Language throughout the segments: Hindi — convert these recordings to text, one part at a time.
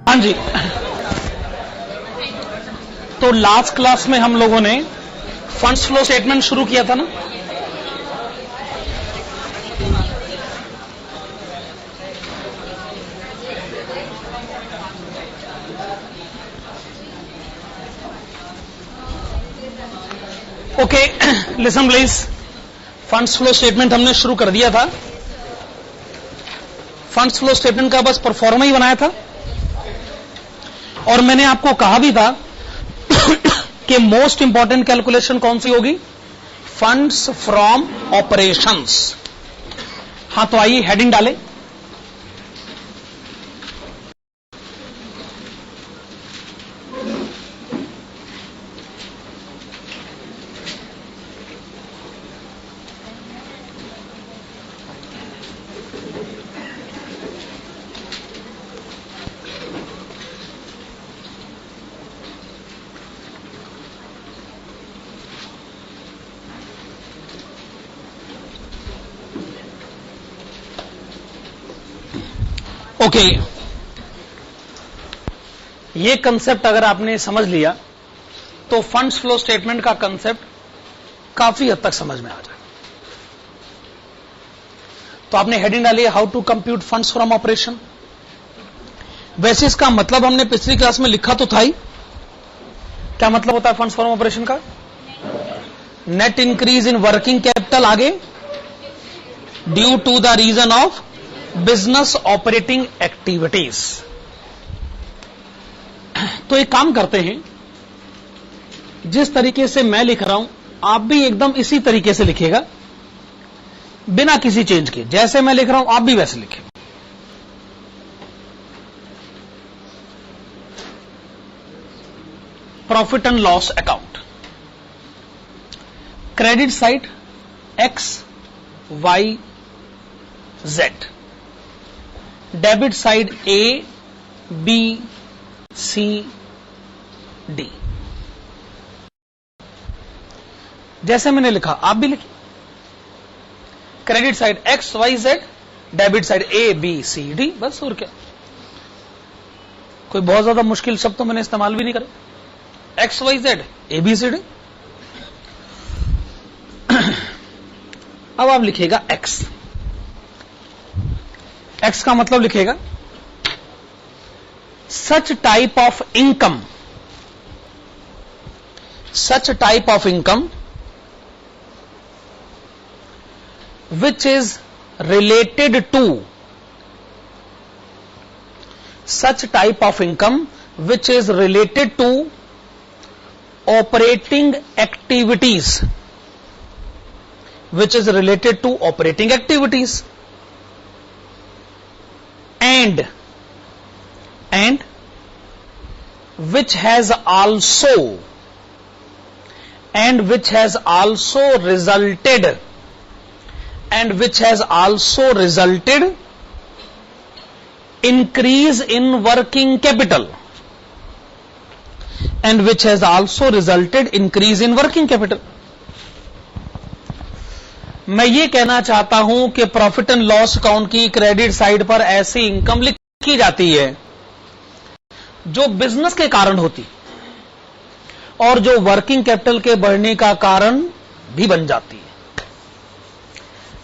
हाँ जी, तो लास्ट क्लास में हम लोगों ने फंड्स फ्लो स्टेटमेंट शुरू किया था ना। Okay, listen please. Funds flow statement हमने शुरू कर दिया था। फंड्स फ्लो स्टेटमेंट का बस परफॉर्मा ही बनाया था और मैंने आपको कहा भी था कि मोस्ट इंपॉर्टेंट कैलकुलेशन कौन सी होगी? Funds from operations. हाँ, तो आइए हेडिंग डालें। ओके, ये कंसेप्ट अगर आपने समझ लिया तो फंड्स फ्लो स्टेटमेंट का कंसेप्ट काफी हद तक समझ में आ जाए। तो आपने हेडिंग डाली है how to compute funds from operation. वैसे इसका मतलब हमने पिछली क्लास में लिखा तो था ही। क्या मतलब होता है फंड्स फ्रॉम ऑपरेशन का? Net increase in working capital, आगे due to the reason of business operating activities. तो एक काम करते हैं, जिस तरीके से मैं लिख रहा हूं आप भी एकदम इसी तरीके से लिखिएगा, बिना किसी चेंज के। जैसे मैं लिख रहा हूं आप भी वैसे लिखें। Profit and loss account, credit side X Y Z, debit side A B C D. जैसे मैंने लिखा आप भी लिखिए। Credit side X Y Z, debit side A B C D, बस। और क्या, कोई बहुत ज्यादा मुश्किल शब्द तो मैंने इस्तेमाल भी नहीं करा। X Y Z A B C D. अब आप लिखिएगा एक्स। एक्स का मतलब लिखेगा such type of income, such type of income which is related to, such type of income which is related to operating activities, which is related to operating activities, and which has also resulted increase in working capital, and which has also resulted increase in working capital। मैं ये कहना चाहता हूं कि प्रॉफिट एंड लॉस अकाउंट की क्रेडिट साइड पर ऐसी इनकम लिखी जाती है जो बिजनेस के कारण होती और जो वर्किंग कैपिटल के बढ़ने का कारण भी बन जाती है।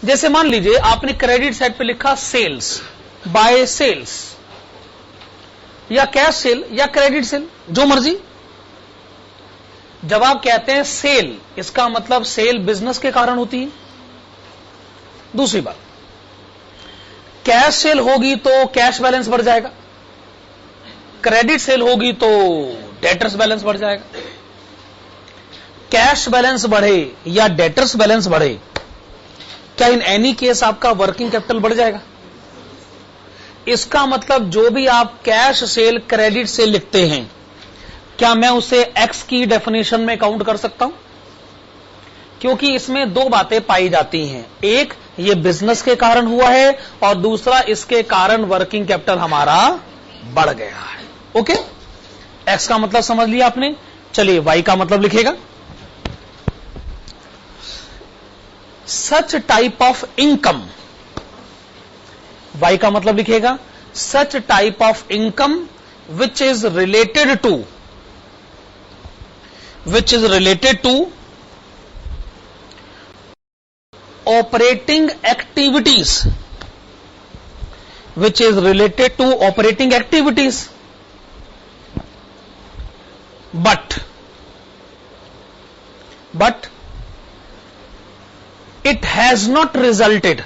जैसे मान लीजिए आपने क्रेडिट साइड पे लिखा सेल्स, बाय सेल्स, या कैश सेल या क्रेडिट सेल, जो मर्जी। जब आप कहते हैं सेल, इसका मतलब सेल बिजनेस के कारण होती है। दूसरी बात, कैश सेल होगी तो कैश बैलेंस बढ़ जाएगा, क्रेडिट सेल होगी तो डेटर्स बैलेंस बढ़ जाएगा। कैश बैलेंस बढ़े या डेटर्स बैलेंस बढ़े, क्या इन एनी केस आपका वर्किंग कैपिटल बढ़ जाएगा? इसका मतलब जो भी आप कैश सेल क्रेडिट सेल लिखते हैं, क्या मैं उसे एक्स की डेफिनेशन में काउंट कर सकता हूं? क्योंकि इसमें दो बातें पाई जाती हैं, एक ये बिजनेस के कारण हुआ है और दूसरा इसके कारण वर्किंग कैपिटल हमारा बढ़ गया है। ओके, एक्स का मतलब समझ लिया आपने। चलिए वाई का मतलब लिखेगा such type of income, Y का मतलब लिखेगा such type of income which is related to operating activities, which is related to operating activities, but it has not resulted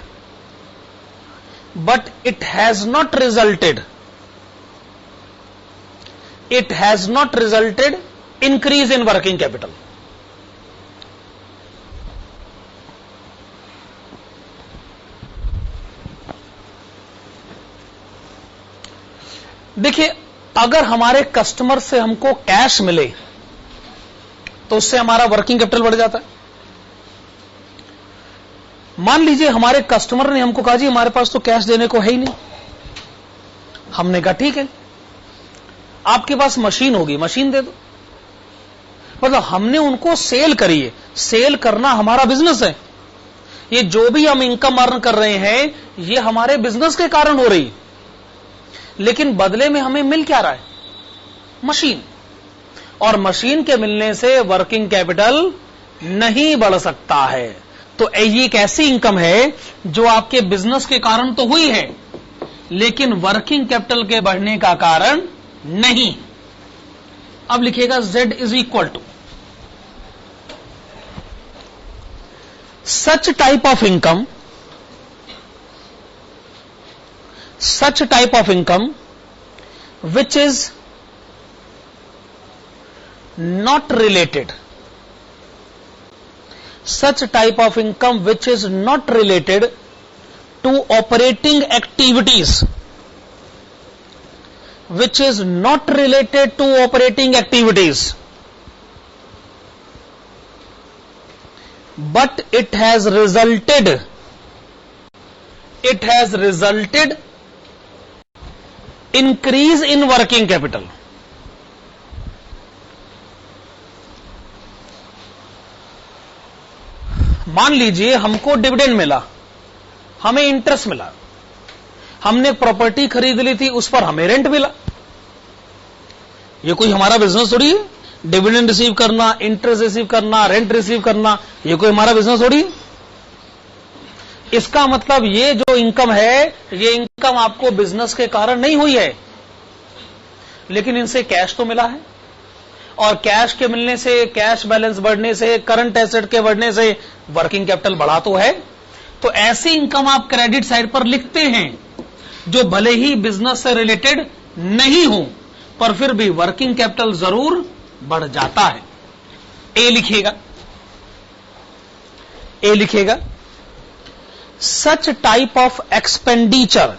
increase in working capital. देखिए, अगर हमारे कस्टमर से हमको कैश मिले तो उससे हमारा वर्किंग कैपिटल बढ़ जाता है। मान लीजिए हमारे कस्टमर ने हमको कहा जी हमारे पास तो कैश देने को है ही नहीं। हमने कहा ठीक है, आपके पास मशीन होगी, मशीन दे दो। मतलब हमने उनको सेल करी है। सेल करना हमारा बिजनेस है। ये जो भी हम इनकम अर्न कर रहे हैं ये हमारे बिजनेस के कारण हो रही है, लेकिन बदले में हमें मिल क्या रहा है? मशीन। और मशीन के मिलने से वर्किंग कैपिटल नहीं बढ़ सकता है। तो ये एक ऐसी इनकम है जो आपके बिजनेस के कारण तो हुई है, लेकिन वर्किंग कैपिटल के बढ़ने का कारण नहीं। अब लिखिएगा Z is equal to such type of income which is not related, such type of income which is not related to operating activities, which is not related to operating activities, but it has resulted increase in working capital. मान लीजिए हमको डिविडेंड मिला, हमें इंटरेस्ट मिला, हमने प्रॉपर्टी खरीद ली थी, उस पर हमें रेंट मिला। ये कोई हमारा बिजनेस थोड़ी है। डिविडेंड रिसीव करना, इंटरेस्ट रिसीव करना, रेंट रिसीव करना, ये कोई हमारा बिजनेस थोड़ी है। इसका मतलब ये जो इनकम है, ये इनकम आपको बिजनेस के कारण नहीं हुई है, लेकिन इनसे कैश तो मिला है। और कैश के मिलने से, कैश बैलेंस बढ़ने से, करंट एसेट के बढ़ने से वर्किंग कैपिटल बढ़ा तो है। तो ऐसी इनकम आप क्रेडिट साइड पर लिखते हैं जो भले ही बिजनेस से रिलेटेड नहीं हो, पर फिर भी वर्किंग कैपिटल जरूर बढ़ जाता है। ए लिखिएगा such type of expenditure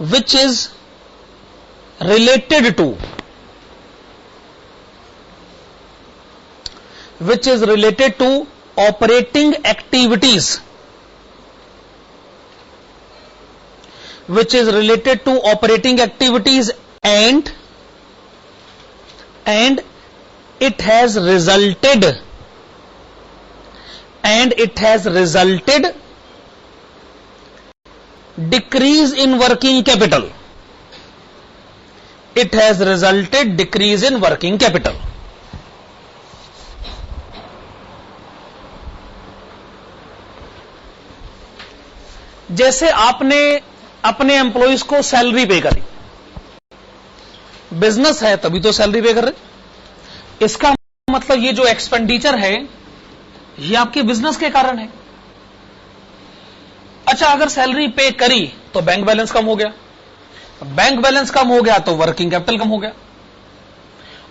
which is related to operating activities, and it has resulted decrease in working capital. जैसे आपने अपने एम्प्लॉइज को सैलरी पे करी, बिजनेस है तभी तो सैलरी पे कर रहे। इसका मतलब ये जो एक्सपेंडिचर है ये आपके बिजनेस के कारण है। अच्छा, अगर सैलरी पे करी तो बैंक बैलेंस कम हो गया, बैंक बैलेंस कम हो गया तो वर्किंग कैपिटल कम हो गया।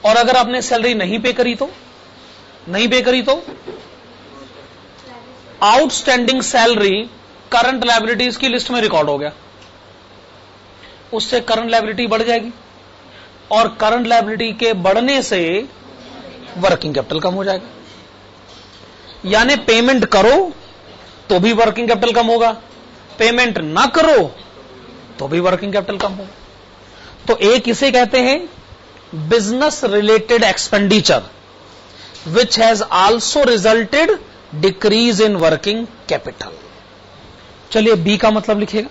और अगर आपने सैलरी नहीं पे करी तो आउटस्टैंडिंग सैलरी करंट लायबिलिटीज की लिस्ट में रिकॉर्ड हो गया, उससे करंट लायबिलिटी बढ़ जाएगी, और करंट लायबिलिटी के बढ़ने से वर्किंग कैपिटल कम हो जाएगा। यानी पेमेंट करो तो भी वर्किंग कैपिटल कम होगा, पेमेंट ना करो तो भी वर्किंग कैपिटल कम होगा। तो एक इसे कहते हैं business related expenditure which has also resulted decrease in working capital. चलिए बी का मतलब लिखेगा।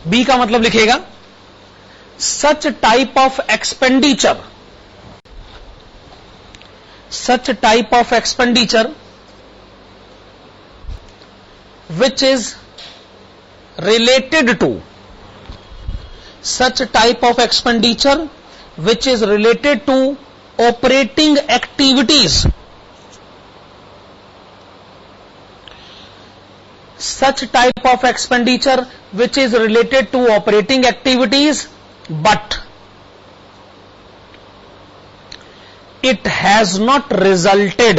बी का मतलब लिखेगा such type of expenditure, such type of expenditure which is related to, such type of expenditure which is related to operating activities, such type of expenditure which is related to operating activities but it has not resulted,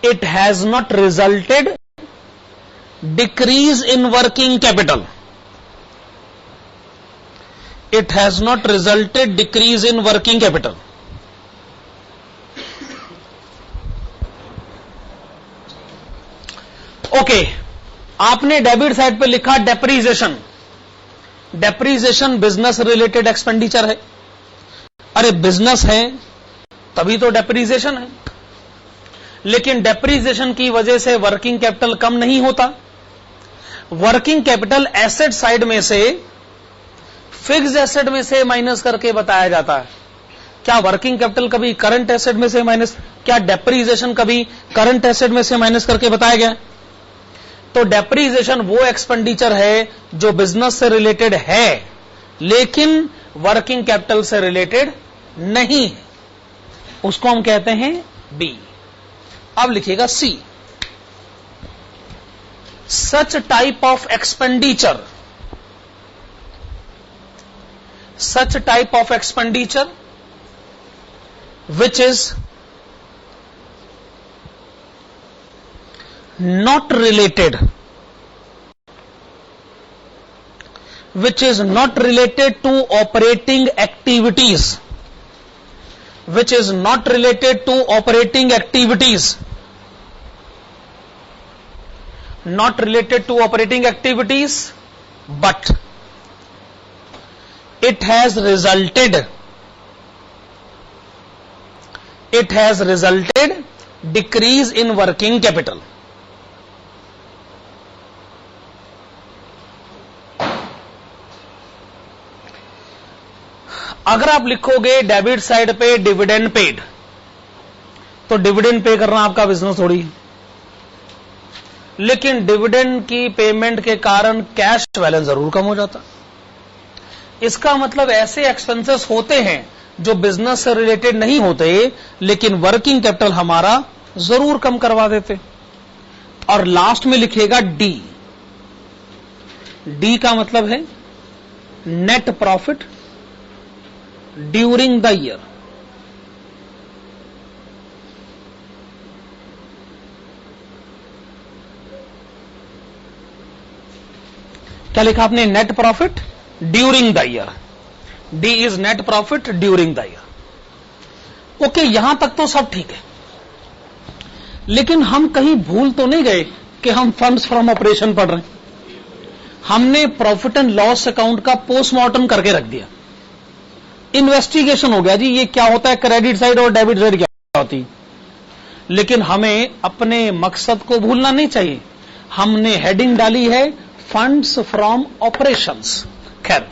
it has not resulted decrease in working capital, it has not resulted decrease in working capital. Okay, आपने डेबिट साइड पे लिखा depreciation. Depreciation business related expenditure है। अरे बिजनेस है तभी तो डेप्रीसिएशन है, लेकिन डेप्रीसिएशन की वजह से वर्किंग कैपिटल कम नहीं होता। वर्किंग कैपिटल एसेट साइड में से फिक्स्ड एसेट में से माइनस करके बताया जाता है। क्या वर्किंग कैपिटल कभी करंट एसेट में से माइनस, क्या डेप्रीसिएशन कभी करंट एसेट में से माइनस करके बताया गया? तो डेप्रीसिएशन वो एक्सपेंडिचर है जो बिजनेस से रिलेटेड है लेकिन वर्किंग कैपिटल से रिलेटेड नहीं है, उसको हम कहते हैं बी। अब लिखिएगा C, such type of expenditure, such type of expenditure which is not related, which is not related to operating activities, which is not related to operating activities, not related to operating activities but it has resulted decrease in working capital. अगर आप लिखोगे डेबिट साइड पे डिविडेंड पेड, तो डिविडेंड पे करना आपका बिजनेस थोड़ी है, लेकिन डिविडेंड की पेमेंट के कारण कैश बैलेंस जरूर कम हो जाता। इसका मतलब ऐसे एक्सपेंसेस होते हैं जो बिजनेस से रिलेटेड नहीं होते लेकिन वर्किंग कैपिटल हमारा जरूर कम करवा देते। और लास्ट में लिखेगा डी। डी का मतलब है net profit during the year. क्या लिखा आपने? Net profit during the year. D is net profit during the year. Okay, यहां तक तो सब ठीक है, लेकिन हम कहीं भूल तो नहीं गए कि हम फंड्स फ्रॉम ऑपरेशन पढ़ रहे हैं। हमने प्रॉफिट एंड लॉस अकाउंट का पोस्टमार्टम करके रख दिया, इन्वेस्टिगेशन हो गया जी ये क्या होता है, क्रेडिट साइड और डेबिट साइड क्या होती है। लेकिन हमें अपने मकसद को भूलना नहीं चाहिए। हमने हेडिंग डाली है फंड्स फ्रॉम ऑपरेशंस। खैर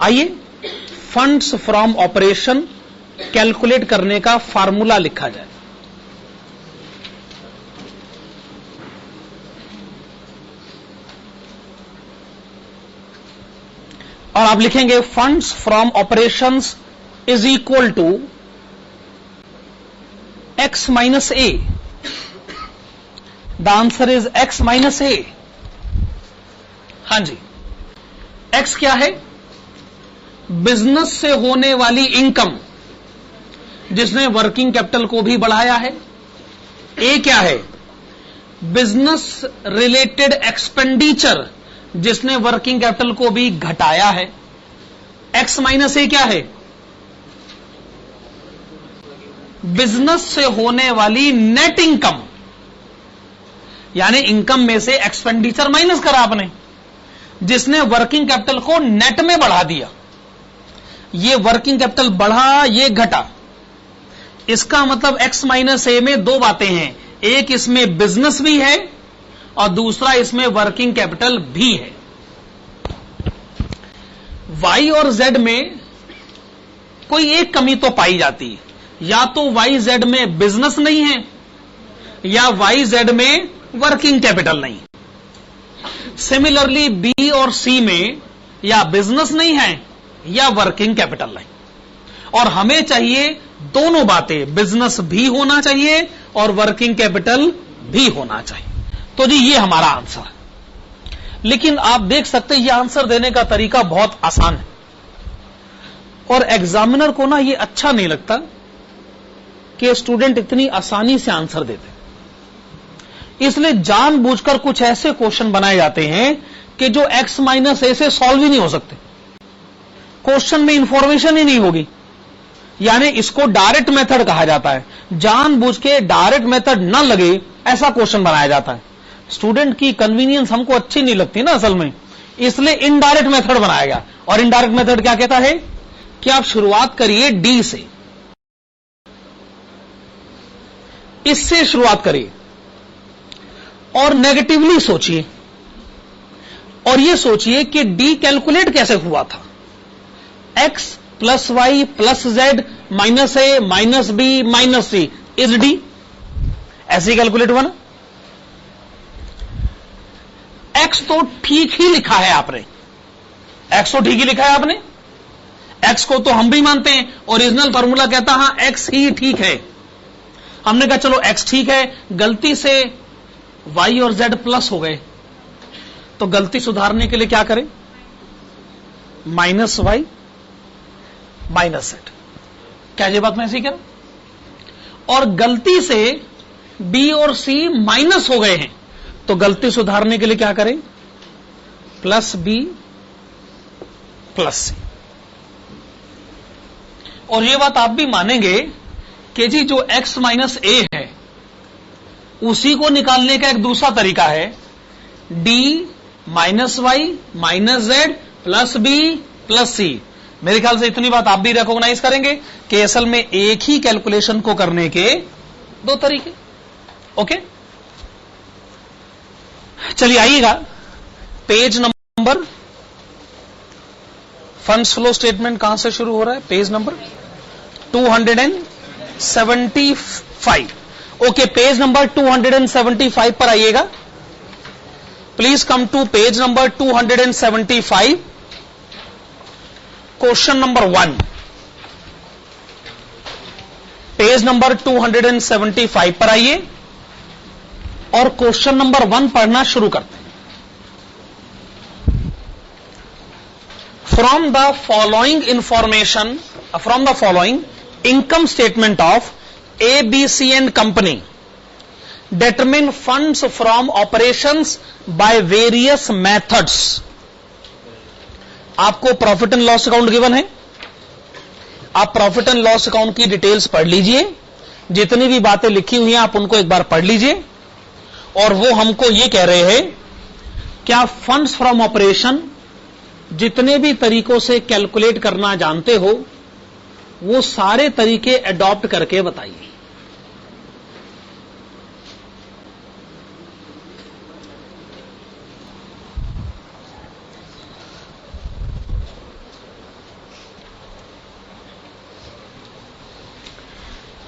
आइए, फंड्स फ्रॉम ऑपरेशन कैलकुलेट करने का फार्मूला लिखा जाए। और आप लिखेंगे funds from operations is equal to X minus A. The answer is X minus A. हां जी, एक्स क्या है? बिजनेस से होने वाली इनकम जिसने वर्किंग कैपिटल को भी बढ़ाया है। ए क्या है? बिजनेस रिलेटेड एक्सपेंडिचर जिसने वर्किंग कैपिटल को भी घटाया है। एक्स माइनस ए क्या है? बिजनेस से होने वाली नेट इनकम, यानी इनकम में से एक्सपेंडिचर माइनस करा आपने, जिसने वर्किंग कैपिटल को नेट में बढ़ा दिया। ये वर्किंग कैपिटल बढ़ा, ये घटा, इसका मतलब x माइनस ए में दो बातें हैं, एक इसमें बिजनेस भी है और दूसरा इसमें वर्किंग कैपिटल भी है। y और z में कोई एक कमी तो पाई जाती है, या तो y z में बिजनेस नहीं है या y z में वर्किंग कैपिटल नहीं। सिमिलरली b और c में या बिजनेस नहीं है या वर्किंग कैपिटल नहीं, और हमें चाहिए दोनों बातें, बिजनेस भी होना चाहिए और वर्किंग कैपिटल भी होना चाहिए। तो जी ये हमारा आंसर है। लेकिन आप देख सकते हैं ये आंसर देने का तरीका बहुत आसान है और एग्जामिनर को ना ये अच्छा नहीं लगता कि स्टूडेंट इतनी आसानी से आंसर देते, इसलिए जानबूझकर कुछ ऐसे क्वेश्चन बनाए जाते हैं कि जो x माइनस ए से सॉल्व ही नहीं हो सकते, क्वेश्चन में इंफॉर्मेशन ही नहीं होगी, यानी इसको डायरेक्ट मेथड कहा जाता है। जानबूझ के डायरेक्ट मेथड ना लगे ऐसा क्वेश्चन बनाया जाता है। स्टूडेंट की कन्वीनियंस हमको अच्छी नहीं लगती ना असल में, इसलिए इनडायरेक्ट मेथड बनाया गया। और इनडायरेक्ट मेथड क्या कहता है कि आप शुरुआत करिए डी से, इससे शुरुआत करिए और नेगेटिवली सोचिए और यह सोचिए कि डी कैलकुलेट कैसे हुआ था। x plus Y plus Z minus A minus B minus C is D, ऐसे कैलकुलेट हुआ ना। x तो ठीक ही लिखा है आपने, x तो ठीक ही लिखा है आपने, x को तो हम भी मानते हैं, ओरिजिनल फॉर्मूला कहता हां x ही ठीक है। हमने कहा चलो x ठीक है, गलती से y और z प्लस हो गए, तो गलती सुधारने के लिए क्या करें, माइनस वाई माइनस जेड। क्या ये बात मैं ऐसी कह रहा हूं? और गलती से b और c माइनस हो गए हैं, तो गलती सुधारने के लिए क्या करें, प्लस b प्लस c। और ये बात आप भी मानेंगे कि जी जो x माइनस ए है उसी को निकालने का एक दूसरा तरीका है, d minus Y minus Z plus B plus C. मेरे ख्याल से इतनी बात आप भी रिकॉग्नाइज करेंगे कि असल में एक ही कैलकुलेशन को करने के दो तरीके। ओके, चलिए आइएगा page number, funds flow statement कहां से शुरू हो रहा है, page number 275। Okay, page number 275 पर आइएगा। Please come to page number 275, question number 1। Page number 275 पर आइए और क्वेश्चन नंबर 1 पढ़ना शुरू करते हैं। From the following information, from the following income statement of ABC and company, determine funds from operations by various methods। आपको profit and loss account given है, आप प्रॉफिट एंड लॉस अकाउंट की डिटेल्स पढ़ लीजिए, जितनी भी बातें लिखी हुई हैं आप उनको एक बार पढ़ लीजिए। और वो हमको ये कह रहे हैं क्या फंड्स फ्रॉम ऑपरेशन जितने भी तरीकों से कैलकुलेट करना जानते हो वो सारे तरीके एडॉप्ट करके बताइए।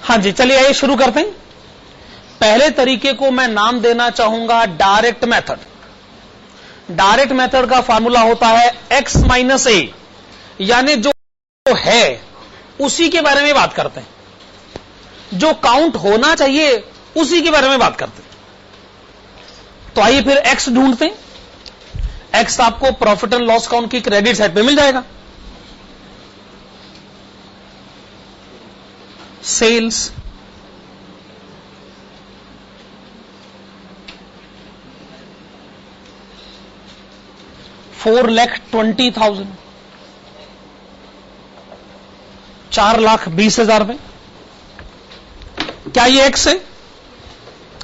हां जी, चलिए आइए शुरू करते हैं। पहले तरीके को मैं नाम देना चाहूंगा डायरेक्ट मेथड। डायरेक्ट मेथड का फार्मूला होता है x माइनस ए, यानी जो है उसी के बारे में बात करते हैं, जो काउंट होना चाहिए उसी के बारे में बात करते हैं। तो आइए फिर x ढूंढते हैं। x आपको प्रॉफिट एंड लॉस अकाउंट की क्रेडिट साइड पे मिल जाएगा। सेल्स, $4,20,000, 4,20,000 में। क्या ये x है?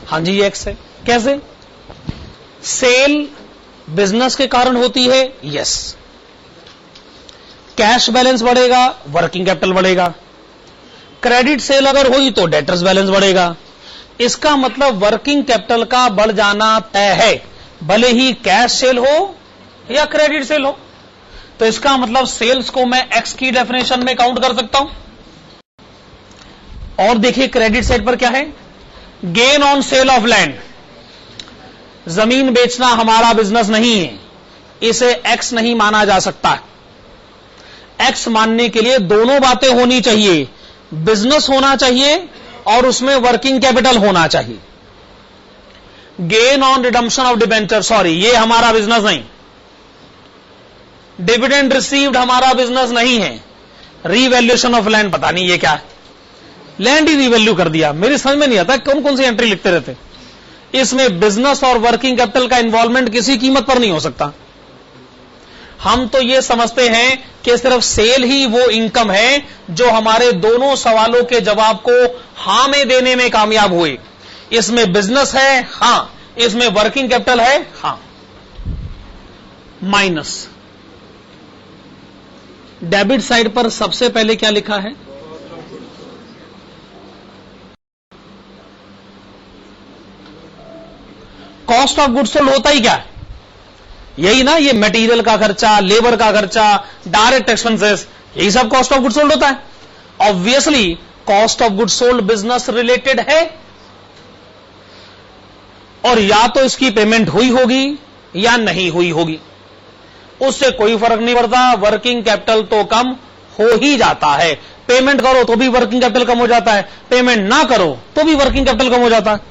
हां जी ये x है। कैसे? सेल बिजनेस के कारण होती है, यस। कैश बैलेंस बढ़ेगा, वर्किंग कैपिटल बढ़ेगा। क्रेडिट सेल अगर हुई तो डेटर्स बैलेंस बढ़ेगा। इसका मतलब वर्किंग कैपिटल का बढ़ जाना तय है, भले ही कैश सेल हो या क्रेडिट सेल हो। तो इसका मतलब सेल्स को मैं एक्स की डेफिनेशन में काउंट कर सकता हूं। और देखिए क्रेडिट साइड पर क्या है, gain on sale of land. जमीन बेचना हमारा बिजनेस नहीं है, इसे एक्स नहीं माना जा सकता। एक्स मानने के लिए दोनों बातें होनी चाहिए, बिजनेस होना चाहिए और उसमें वर्किंग कैपिटल होना चाहिए। Gain on redemption of debenture, sorry ये हमारा बिजनेस नहीं। डिविडेंड रिसीव्ड हमारा बिजनेस नहीं है। रीवैल्यूएशन ऑफ लैंड, पता नहीं ये क्या है, लैंड ही रीवैल्यू कर दिया। मेरी समझ में नहीं आता कौन कौन सी एंट्री लिखते रहते। इसमें बिजनेस और वर्किंग कैपिटल का इन्वॉल्वमेंट किसी कीमत पर नहीं हो सकता। हम तो ये समझते हैं कि सिर्फ सेल ही वो इनकम है जो हमारे दोनों सवालों के जवाब को हां में देने में कामयाब हुए। इसमें बिजनेस है, हां। इसमें वर्किंग कैपिटल है, हां। माइनस डेबिट साइड पर सबसे पहले क्या लिखा है, कॉस्ट ऑफ गुड्स सोल्ड होता ही क्या है, यही ना, ये मटेरियल का खर्चा, लेबर का खर्चा, डायरेक्ट एक्सपेंसेस, यही सब कॉस्ट ऑफ गुड्स सोल्ड होता है। Obviously cost of goods sold business related है और या तो इसकी पेमेंट हुई होगी या नहीं हुई होगी, उससे कोई फर्क नहीं पड़ता। वर्किंग कैपिटल तो कम हो ही जाता है। पेमेंट करो तो भी वर्किंग कैपिटल कम हो जाता है, पेमेंट ना करो तो भी वर्किंग कैपिटल कम हो जाता है।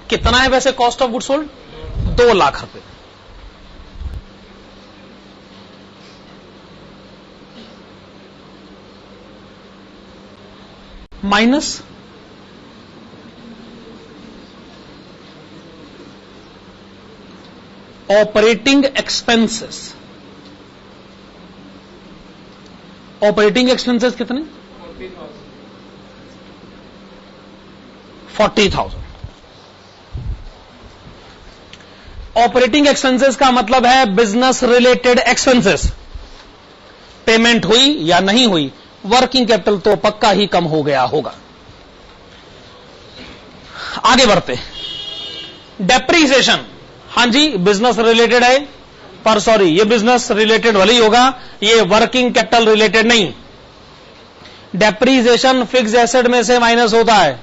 कितना है वैसे cost of goods sold, 2 lakh रुपए। Minus operating expenses. Operating expenses कितने, 40,000। ऑपरेटिंग एक्सपेंसेस का मतलब है बिजनेस रिलेटेड एक्सपेंसेस। पेमेंट हुई या नहीं हुई, वर्किंग कैपिटल तो पक्का ही कम हो गया होगा। आगे बढ़ते, डेप्रीसिएशन, हां जी बिजनेस रिलेटेड है, पर सॉरी ये बिजनेस रिलेटेड वाली होगा, ये वर्किंग कैपिटल रिलेटेड नहीं। डेप्रीसिएशन फिक्स एसेट में से माइनस होता है,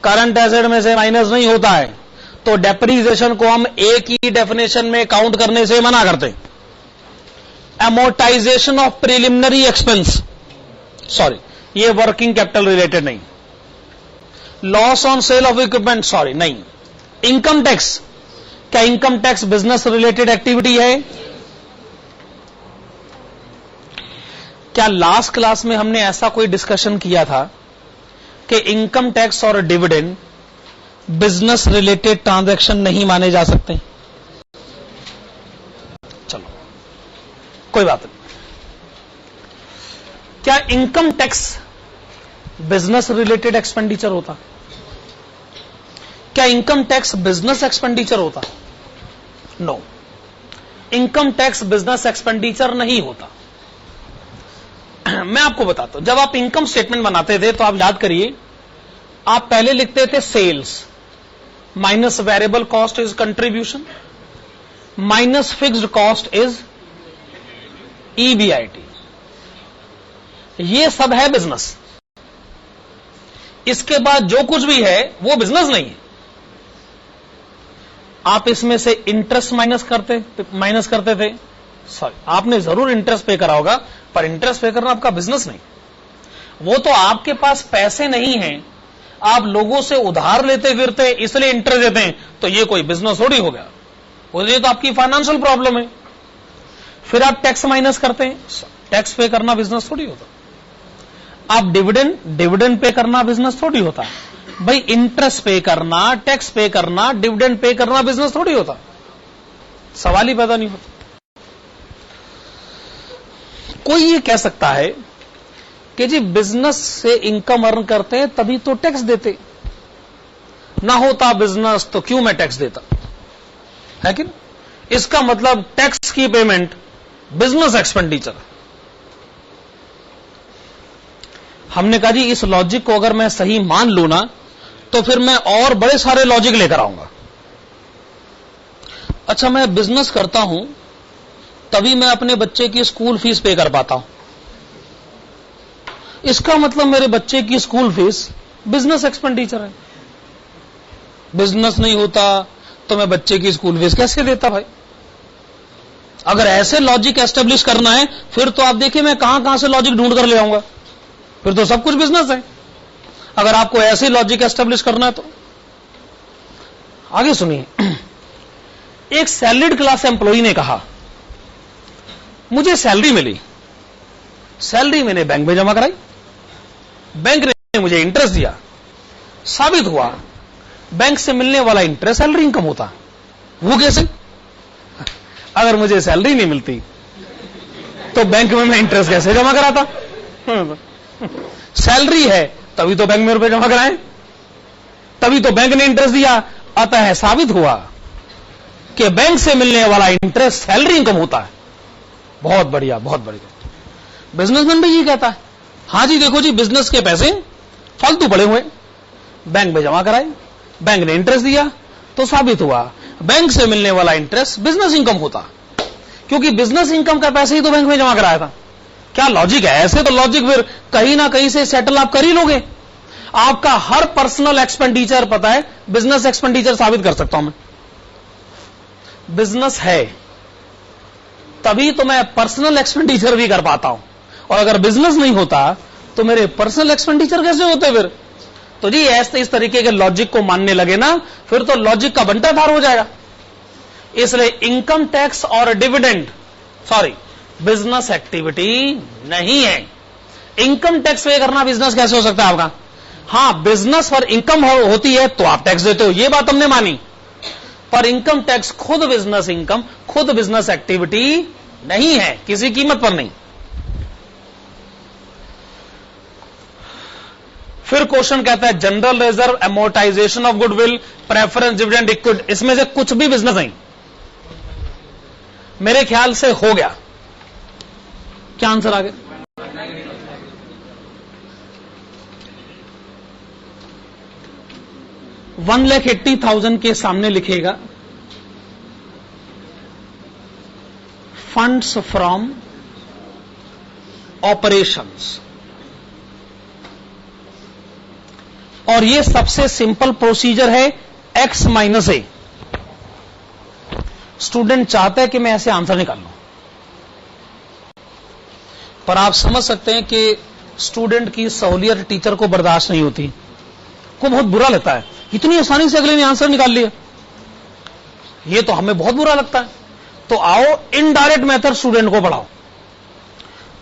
करंट एसेट में से माइनस नहीं होता है। तो डेप्रीसिएशन को हम एक ही डेफिनेशन में काउंट करने से मना करते हैं। Amortisation of preliminary expense, sorry ये वर्किंग कैपिटल रिलेटेड नहीं। Loss on sale of equipment, sorry नहीं। इनकम टैक्स, क्या income tax business related activity है? क्या लास्ट क्लास में हमने ऐसा कोई डिस्कशन किया था कि इनकम टैक्स और डिविडेंड बिजनेस रिलेटेड ट्रांजैक्शन नहीं माने जा सकते? चलो कोई बात नहीं। क्या income tax business related expenditure होता? क्या इनकम टैक्स बिजनेस एक्सपेंडिचर होता? No, income tax business expenditure नहीं होता। मैं आपको बताता हूं, जब आप इनकम स्टेटमेंट बनाते थे तो आप याद करिए, आप पहले लिखते थे sales minus variable cost is contribution minus fixed cost is EBIT. ये सब है बिजनेस। इसके बाद जो कुछ भी है वो बिजनेस नहीं है। आप इसमें से इंटरेस्ट माइनस करते थे, सॉरी आपने जरूर इंटरेस्ट पे करा होगा, पर इंटरेस्ट पे करना आपका बिजनेस नहीं। वो तो आपके पास पैसे नहीं हैं, आप लोगों से उधार लेते फिरते इसलिए इंटरेस्ट देते हैं, तो ये कोई बिजनेस थोड़ी हो गया, ये तो आपकी फाइनेंशियल प्रॉब्लम है। फिर आप टैक्स माइनस करते हैं, टैक्स पे करना बिजनेस थोड़ी होता। आप डिविडेंड पे करना बिजनेस थोड़ी होता। भाई इंटरेस्ट पे करना, टैक्स पे करना, डिविडेंड पे करना बिजनेस थोड़ी होता, सवाल ही पैदा नहीं होता। कोई ये कह सकता है कि जी बिजनेस से इनकम अर्न करते हैं तभी तो टैक्स देते, ना होता बिजनेस तो क्यों मैं टैक्स देता, है कि नहीं? इसका मतलब टैक्स की पेमेंट बिजनेस एक्सपेंडिचर। हमने कहा जी इस लॉजिक को अगर मैं सही मान लूं ना तो फिर मैं और बड़े सारे लॉजिक लेकर आऊंगा। अच्छा, मैं बिजनेस करता हूं तभी मैं अपने बच्चे की स्कूल फीस पे कर पाता हूं। इसका मतलब मेरे बच्चे की स्कूल फीस बिजनेस एक्सपेंडिचर है। बिजनेस नहीं होता तो मैं बच्चे की स्कूल फीस कैसे देता भाई? अगर ऐसे लॉजिक एस्टेब्लिश करना है फिर तो आप देखिए मैं कहां कहां से लॉजिक ढूंढ कर ले आऊंगा, फिर तो सब कुछ बिजनेस है। अगर आपको ऐसे लॉजिक एस्टेब्लिश करना है तो आगे सुनिए। एक सैलरीड क्लास एम्प्लॉई ने कहा मुझे सैलरी मिली, सैलरी मैंने बैंक में जमा कराई, बैंक ने मुझे इंटरेस्ट दिया, साबित हुआ बैंक से मिलने वाला इंटरेस्ट सैलरी इनकम होता। वो कैसे? अगर मुझे सैलरी नहीं मिलती तो बैंक में मैं इंटरेस्ट कैसे जमा कराता? सैलरी है तभी तो बैंक में रुपए जमा कराए, तभी तो बैंक ने इंटरेस्ट दिया। अतः साबित हुआ कि बैंक से मिलने वाला इंटरेस्ट सैलरी इनकम होता है। बहुत बढ़िया, बहुत बढ़िया। बिजनेसमैन भी ये कहता है, हां जी देखो जी बिजनेस के पैसे फालतू पड़े हुए, बैंक में जमा कराए, बैंक ने इंटरेस्ट दिया तो साबित हुआ बैंक से मिलने वाला इंटरेस्ट बिजनेस इनकम होता, क्योंकि बिजनेस इनकम का पैसे ही तो बैंक में जमा कराया था। क्या लॉजिक है? ऐसे तो लॉजिक फिर कहीं ना कहीं से सेटल आप कर ही लोगे। आपका हर पर्सनल एक्सपेंडिचर पता है बिजनेस एक्सपेंडिचर साबित कर सकता हूं मैं। बिजनेस है तभी तो मैं पर्सनल एक्सपेंडिचर भी कर पाता हूं, और अगर बिजनेस नहीं होता तो मेरे पर्सनल एक्सपेंडिचर कैसे होते फिर? तो जी ऐसे इस तरीके के लॉजिक को मानने लगे ना फिर तो लॉजिक का बंटाधार हो जाएगा। इसलिए इनकम टैक्स और डिविडेंड बिजनेस एक्टिविटी नहीं है। इनकम टैक्स पे करना बिजनेस कैसे हो सकता है आपका? हां, बिजनेस पर इनकम होती है तो आप टैक्स देते हो, ये बात हमने मानी, पर इनकम टैक्स खुद बिजनेस इनकम, खुद बिजनेस एक्टिविटी नहीं है, किसी कीमत पर नहीं। फिर क्वेश्चन कहता है general reserve, amortisation of goodwill, preference, dividend, equity, इसमें से कुछ भी बिजनेस नहीं। मेरे ख्याल से हो गया। क्या आंसर आ गया? $1,80,000 के सामने लिखेगा फंड्स फ्रॉम ऑपरेशंस, और ये सबसे सिंपल प्रोसीजर है x माइनस ए। स्टूडेंट चाहता है कि मैं ऐसे आंसर निकाल लूं, पर आप समझ सकते हैं कि स्टूडेंट की सहूलियत टीचर को बर्दाश्त नहीं होती, को बहुत बुरा लगता है इतनी आसानी से अगले ने आंसर निकाल लिया, ये तो हमें बहुत बुरा लगता है। तो आओ इनडायरेक्ट मेथड स्टूडेंट को पढ़ाओ।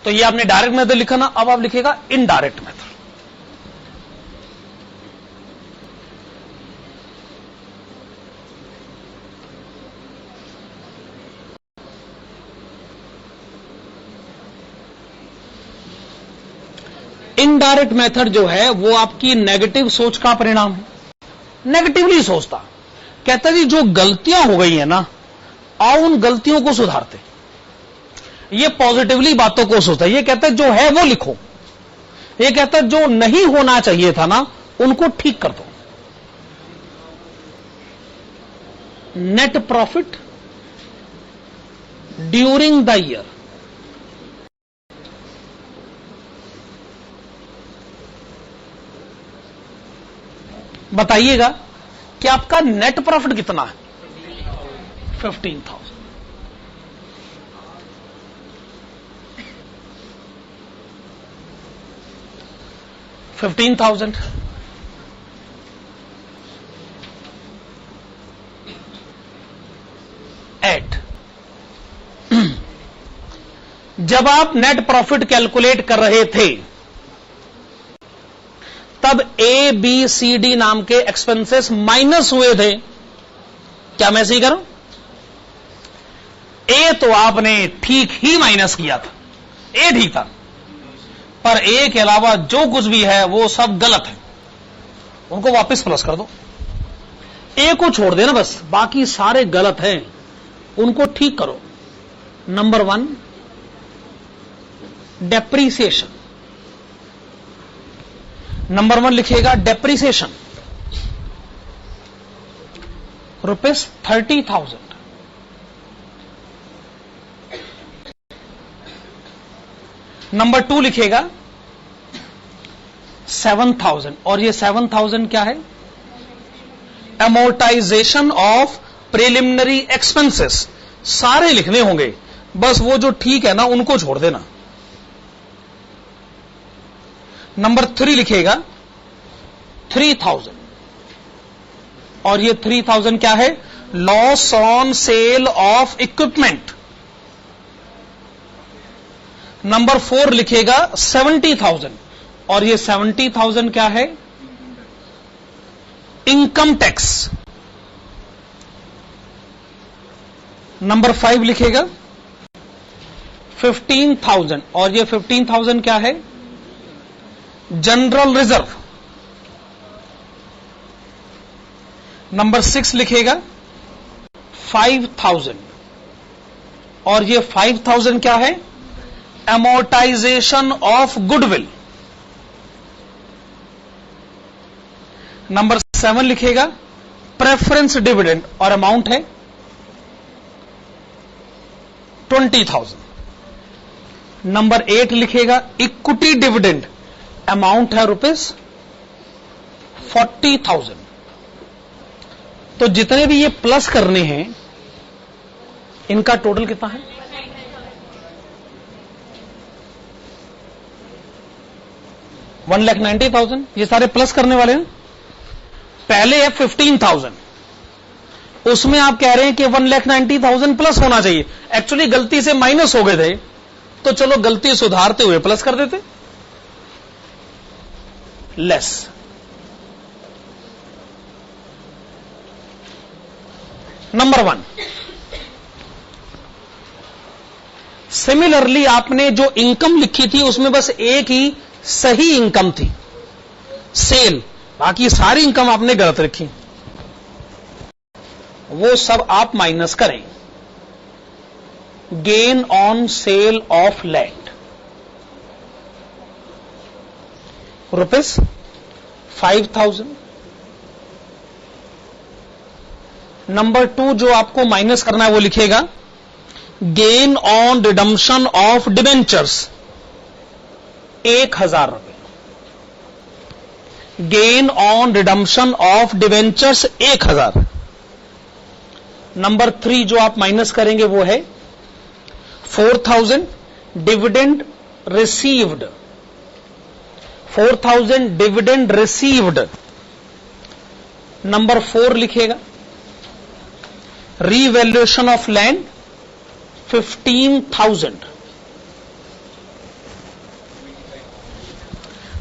तो ये आपने डायरेक्ट मेथड लिखा ना, अब आप लिखेगा इनडायरेक्ट मेथड। इनडायरेक्ट मेथड जो है वो आपकी नेगेटिव सोच का परिणाम है। नेगेटिवली सोचता, कहता जी जो गलतियां हो गई है ना, आओ उन गलतियों को सुधारते। ये पॉजिटिवली बातों को सोचता है, ये कहता है जो है वो लिखो, ये कहता है जो नहीं होना चाहिए था ना उनको ठीक कर दो। Net profit during the year, बताइएगा कि आपका नेट प्रॉफिट कितना है? 15,000। एट जब आप नेट प्रॉफिट कैलकुलेट कर रहे थे तब ए बी सी डी नाम के एक्सपेंसेस माइनस हुए थे। क्या मैं सही करूं? ए तो आपने ठीक ही माइनस किया था, ए ठीक था, पर ए के अलावा जो कुछ भी है वो सब गलत है, उनको वापस प्लस कर दो। ए को छोड़ देना बस, बाकी सारे गलत हैं, उनको ठीक करो। नंबर 1 डेप्रीसिएशन, नंबर 1 लिखिएगा डेप्रिसिएशन ₹30,000। नंबर 2 लिखिएगा 7,000 और ये 7,000 क्या है? Amortisation of preliminary expenses. सारे लिखने होंगे, बस वो जो ठीक है ना उनको छोड़ देना। नंबर 3 लिखिएगा 3,000 और ये 3,000 क्या है? Loss on sale of equipment. Number 4 लिखिएगा 70,000 और ये 70,000 क्या है? Income tax. नंबर 5 लिखिएगा 15,000 और ये 15,000 क्या है? General reserve. नंबर 6 लिखिएगा 5,000 और ये 5,000 क्या है? Amortisation of goodwill. नंबर 7 लिखिएगा प्रेफरेंस डिविडेंड और अमाउंट है 20,000। नंबर 8 लिखिएगा इक्विटी डिविडेंड, अमाउंट है ₹40,000। तो जितने भी ये प्लस करने हैं इनका टोटल कितना है? 1,90,000। ये सारे प्लस करने वाले हैं। पहले है 15,000, उसमें आप कह रहे हैं कि 1,90,000 प्लस होना चाहिए। एक्चुअली गलती से माइनस हो गए थे, तो चलो गलती सुधारते हुए प्लस कर देते, लेस। नंबर 1, सिमिलरली आपने जो इनकम लिखी थी उसमें बस एक ही सही इनकम थी, सेल। बाकी सारी इनकम आपने गलत रखी, वो सब आप माइनस करें। Gain on sale of land ₹5,000। Number 2 जो आपको माइनस करना है वो लिखेगा gain on redemption of debentures ₹1,000। Gain on redemption of debentures 1,000। Number 3 जो आप माइनस करेंगे वो है 4,000 dividend received. 4,000 dividend received. Number 4 लिखिएगा रीवैल्यूएशन ऑफ लैंड 15,000।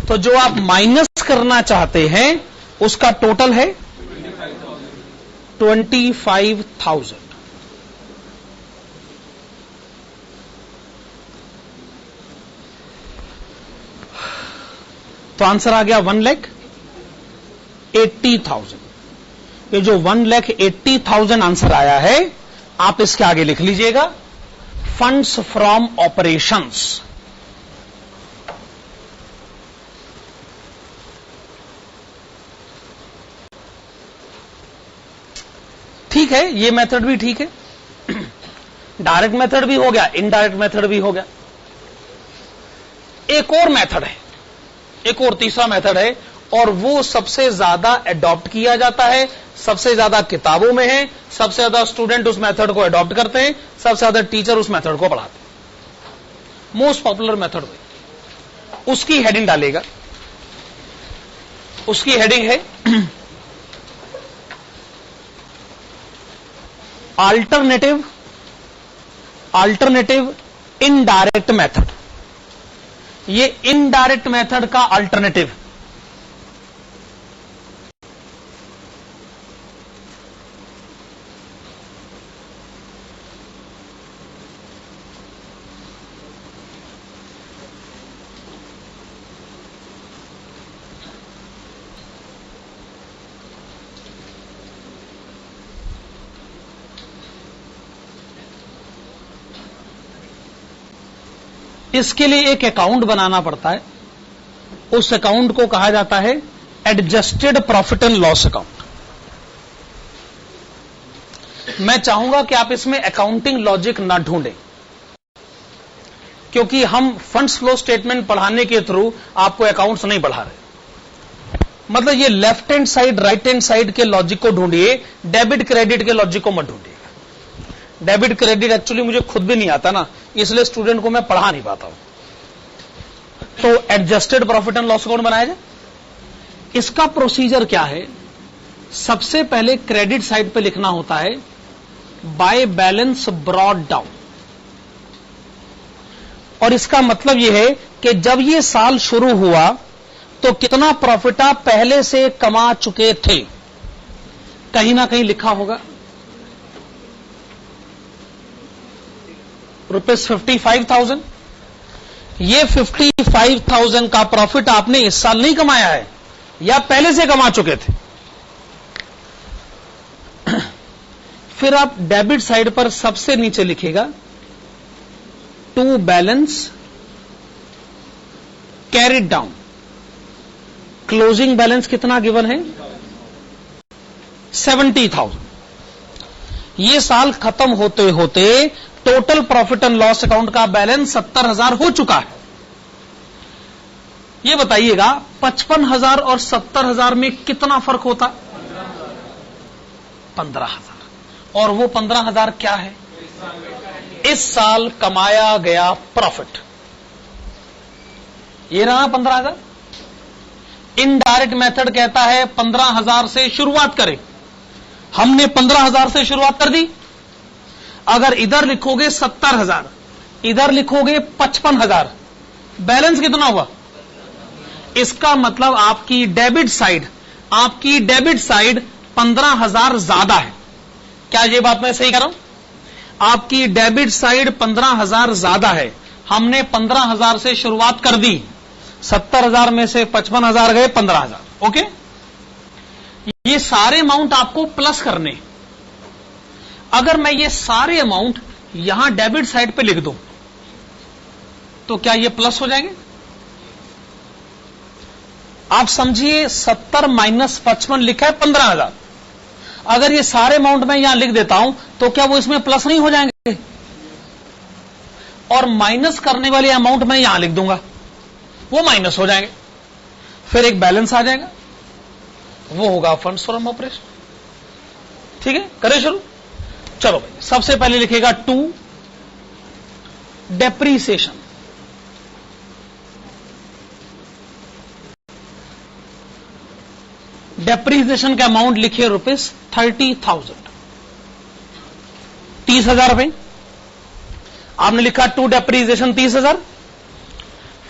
तो जो आप माइनस करना चाहते हैं उसका टोटल है 25,000। तो आंसर आ गया 1,80,000। ये जो 1,80,000 आंसर आया है, आप इसके आगे लिख लीजिएगा फंड्स फ्रॉम ऑपरेशंस। ठीक है, ये मेथड भी ठीक है। डायरेक्ट मेथड भी हो गया, इनडायरेक्ट मेथड भी हो गया। एक और मेथड है, एक और तीसरा मेथड है, और वो सबसे ज्यादा अडॉप्ट किया जाता है, सबसे ज्यादा किताबों में है, सबसे ज्यादा स्टूडेंट उस मेथड को अडॉप्ट करते हैं, सबसे ज्यादा टीचर उस मेथड को पढ़ाते हैं। मोस्ट पॉपुलर मेथड है, उसकी हेडिंग डालेगा। उसकी हेडिंग है अल्टरनेटिव इनडायरेक्ट मेथड। ये इनडायरेक्ट मेथड का अल्टरनेटिव। इसके लिए एक अकाउंट बनाना पड़ता है। उस अकाउंट को कहा जाता है adjusted profit and loss account. मैं चाहूंगा कि आप इसमें अकाउंटिंग लॉजिक ना ढूंढें, क्योंकि हम फंड्स फ्लो स्टेटमेंट पढ़ाने के थ्रू आपको अकाउंट्स नहीं पढ़ा रहे। मतलब ये left hand side right hand side के लॉजिक को ढूंढिए, डेबिट क्रेडिट के लॉजिक को मत ढूंढिएगा। डेबिट क्रेडिट एक्चुअली मुझे खुद भी नहीं आता ना, इसलिए स्टूडेंट को मैं पढ़ा नहीं पाता हूं। तो adjusted profit and loss account बनाया जाए। इसका प्रोसीजर क्या है? सबसे पहले क्रेडिट साइड पे लिखना होता है बाय बैलेंस ब्रॉट डाउन, और इसका मतलब यह है कि जब यह साल शुरू हुआ तो कितना प्रॉफिट आप पहले से कमा चुके थे, कहीं ना कहीं लिखा होगा। ₹55,000। ये 55,000 का प्रॉफिट आपने इस साल नहीं कमाया है या पहले से कमा चुके थे। फिर आप डेबिट साइड पर सबसे नीचे लिखेगा to balance carried down. Closing balance कितना गिवन है? 70,000। ये साल खत्म होते होते total profit and loss account का बैलेंस 70,000 हो चुका है। ये बताइएगा 55,000 और 70,000 में कितना फर्क होता? 15,000। और वो 15,000 क्या है? इस साल कमाया गया प्रॉफिट। ये रहा 15,000। इनडायरेक्ट मेथड कहता है 15,000 से शुरुआत करें। हमने 15,000 से शुरुआत कर दी। अगर इधर लिखोगे 70,000, इधर लिखोगे 55,000, बैलेंस कितना हुआ? इसका मतलब आपकी डेबिट साइड 15,000 ज्यादा है। क्या ये बात मैं सही कह रहा हूं? आपकी डेबिट साइड 15,000 ज्यादा है। हमने 15,000 से शुरुआत कर दी, 70,000 में से 55,000 गए, 15,000। ओके, ये सारे अमाउंट आपको प्लस करने। अगर मैं ये सारे अमाउंट यहां डेबिट साइड पे लिख दूं तो क्या ये प्लस हो जाएंगे? आप समझिए 70 माइनस 55 लिखा है 15,000। अगर ये सारे अमाउंट मैं यहां लिख देता हूं तो क्या वो इसमें प्लस नहीं हो जाएंगे? और माइनस करने वाले अमाउंट मैं यहां लिख दूंगा, वो माइनस हो जाएंगे। फिर एक बैलेंस आ जाएगा, वो होगा फंड्स फ्रॉम ऑपरेशन। ठीक है, करें शुरू। चलो भाई, सबसे पहले लिखेगा टू डेप्रीसिएशन। डेप्रीसिएशन का अमाउंट लिखिए ₹30,000, 30,000 रुपए। आपने लिखा टू डेप्रीसिएशन 30,000।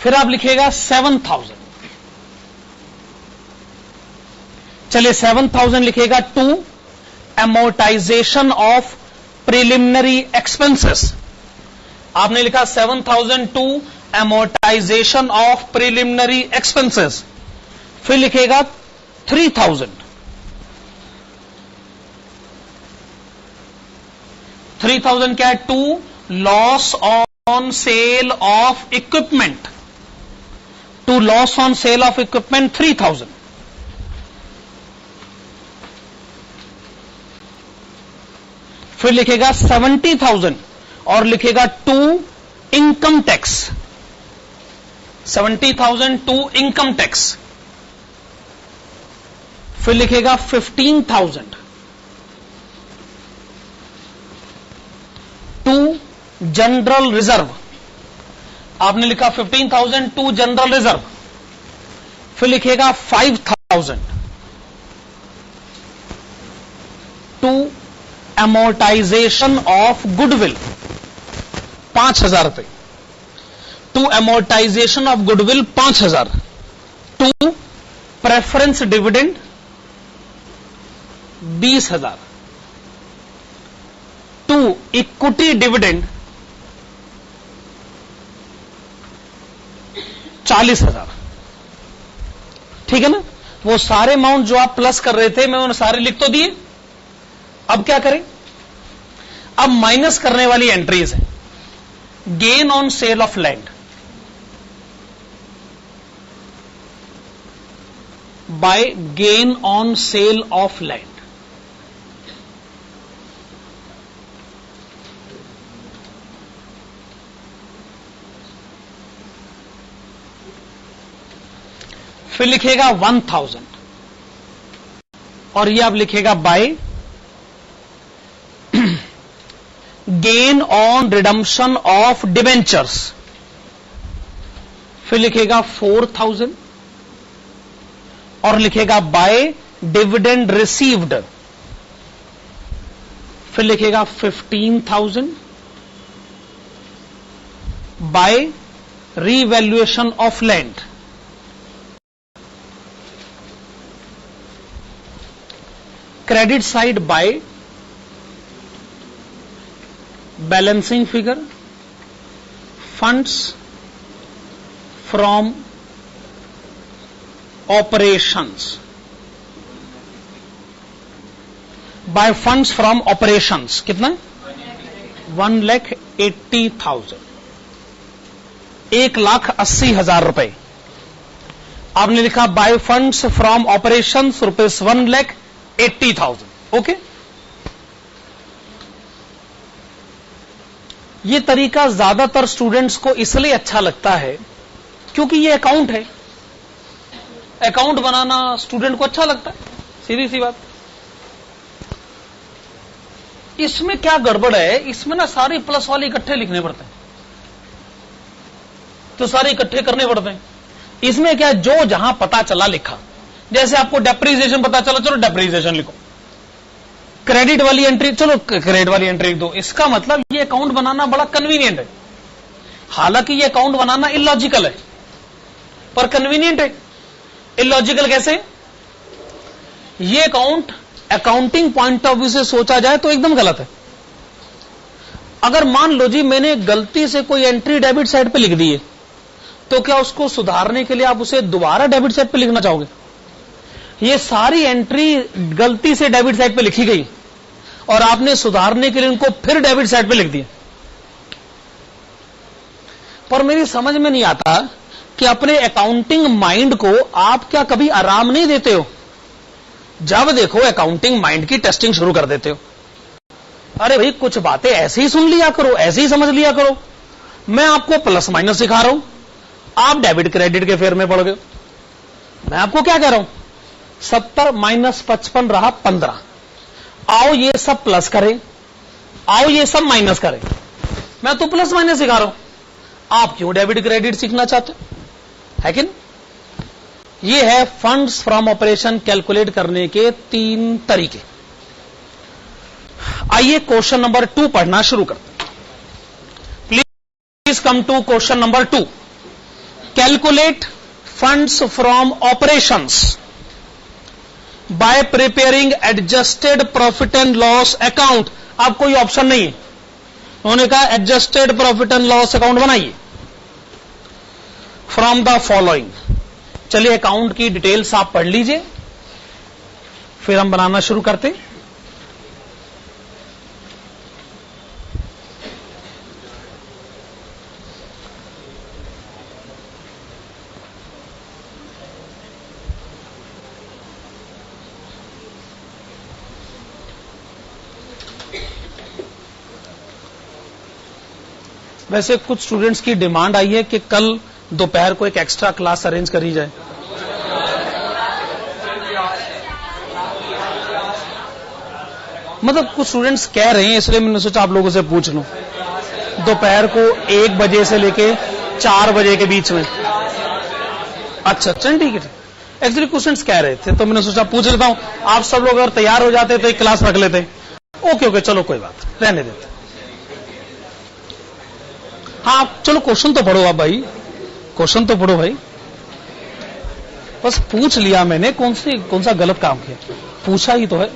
फिर आप लिखेगा 7,000। चलिए 7,000 लिखेगा to amortization of preliminary expenses. आपने लिखा 7,000 to amortization of preliminary expenses. फिर लिखेगा 3,000। 3,000 क्या है? To loss on sale of equipment. To loss on sale of equipment 3,000। फिर लिखेगा 70,000 और लिखेगा to income tax. 70,000 to income tax. फिर लिखेगा 15,000 टू जनरल रिजर्व। आपने लिखा 15,000 टू जनरल रिजर्व। फिर लिखेगा 5,000 टू amortization ऑफ गुडविल, 5,000 रुपए। To amortization of goodwill 5,000। To preference dividend 20,000। To equity dividend 40,000। ठीक है ना? वो सारे अमाउंट जो आप प्लस कर रहे थे मैं उन सारे लिख तो दिए। अब क्या करें? अब माइनस करने वाली एंट्रीज है। Gain on sale of land, by gain on sale of land. फिर लिखेगा 1000 और ये आप लिखेगा by gain on redemption of debentures. फिर लिखेगा 4000 और लिखेगा बाय डिविडेंड रिसीव्ड। फिर लिखेगा 15,000 by revaluation of land. Credit side by balancing figure funds from operations, by funds from operations कितना 1,80,000, 1,80,000 रुपए। आपने लिखा by funds from operations rupees 1,80,000। Okay, ये तरीका ज्यादातर स्टूडेंट्स को इसलिए अच्छा लगता है क्योंकि ये अकाउंट है। अकाउंट बनाना स्टूडेंट को अच्छा लगता है, सीधी सी बात। इसमें क्या गड़बड़ है, इसमें ना सारे प्लस वाले इकट्ठे लिखने पड़ते हैं, तो सारे इकट्ठे करने पड़ते हैं। इसमें क्या, जो जहां पता चला लिखा। जैसे आपको डेप्रीसिएशन पता चला, चलो डेप्रीसिएशन लिखो। क्रेडिट वाली एंट्री, चलो क्रेडिट वाली एंट्री लिख दो। इसका मतलब ये अकाउंट बनाना बड़ा कन्वीनियंट है। हालांकि ये अकाउंट बनाना इलॉजिकल है, पर कन्वीनियंट है। इलॉजिकल कैसे? ये account accounting point of view से सोचा जाए तो एकदम गलत है। अगर मान लो जी मैंने गलती से कोई एंट्री डेबिट साइड पे लिख दी है, तो क्या उसको सुधारने के लिए आप उसे दोबारा डेबिट साइड पे लिखना चाहोगे? ये सारी एंट्री गलती से डेबिट साइड पे लिखी गई और आपने सुधारने के लिए उनको फिर डेबिट साइड पे लिख दिया। पर मेरी समझ में नहीं आता कि अपने अकाउंटिंग माइंड को आप क्या कभी आराम नहीं देते हो? जब देखो अकाउंटिंग माइंड की टेस्टिंग शुरू कर देते हो। अरे भाई कुछ बातें ऐसे ही सुन लिया करो, ऐसे ही समझ लिया करो। मैं आपको प्लस माइनस सिखा रहा हूं, आप डेबिट क्रेडिट के फेर में पड़ गए। मैं आपको क्या कह रहा हूं, 70 माइनस 55 रहा 15। आओ ये सब प्लस करें, आओ ये सब माइनस करें। मैं तो प्लस माइनस सिखा रहा हूं, आप क्यों डेबिट क्रेडिट सीखना चाहते है कि नहीं? ये है फंड्स फ्रॉम ऑपरेशन कैलकुलेट करने के 3 तरीके। आइए क्वेश्चन नंबर 2 पढ़ना शुरू करते हैं। Please come to question number 2। Calculate funds from operations by preparing adjusted profit and loss account. अब कोई ऑप्शन नहीं है, उन्होंने कहा adjusted profit and loss account बनाइए फ्रॉम द फॉलोइंग। चलिए अकाउंट की डिटेल्स आप पढ़ लीजिए, फिर हम बनाना शुरू करते हैं। वैसे कुछ स्टूडेंट्स की डिमांड आई है कि कल दोपहर को एक एक्स्ट्रा क्लास अरेंज करी जाए। मतलब कुछ स्टूडेंट्स कह रहे हैं, इसलिए मैंने सोचा आप लोगों से पूछ लूं। दोपहर को 1 बजे से लेके 4 बजे के बीच में। अच्छा चल ठीक है। एक्चुअली कुछ स्टूडेंट्स कह रहे थे तो मैंने सोचा पूछ लेता हूं। आप सब लोग अगर तैयार हो जाते तो एक क्लास रख लेते। ओके ओके चलो कोई बात, रहने देते। हाँ चलो क्वेश्चन तो पढ़ो आप भाई, क्वेश्चन तो पढ़ो भाई। बस पूछ लिया मैंने, कौन सा गलत काम किया, पूछा ही तो है।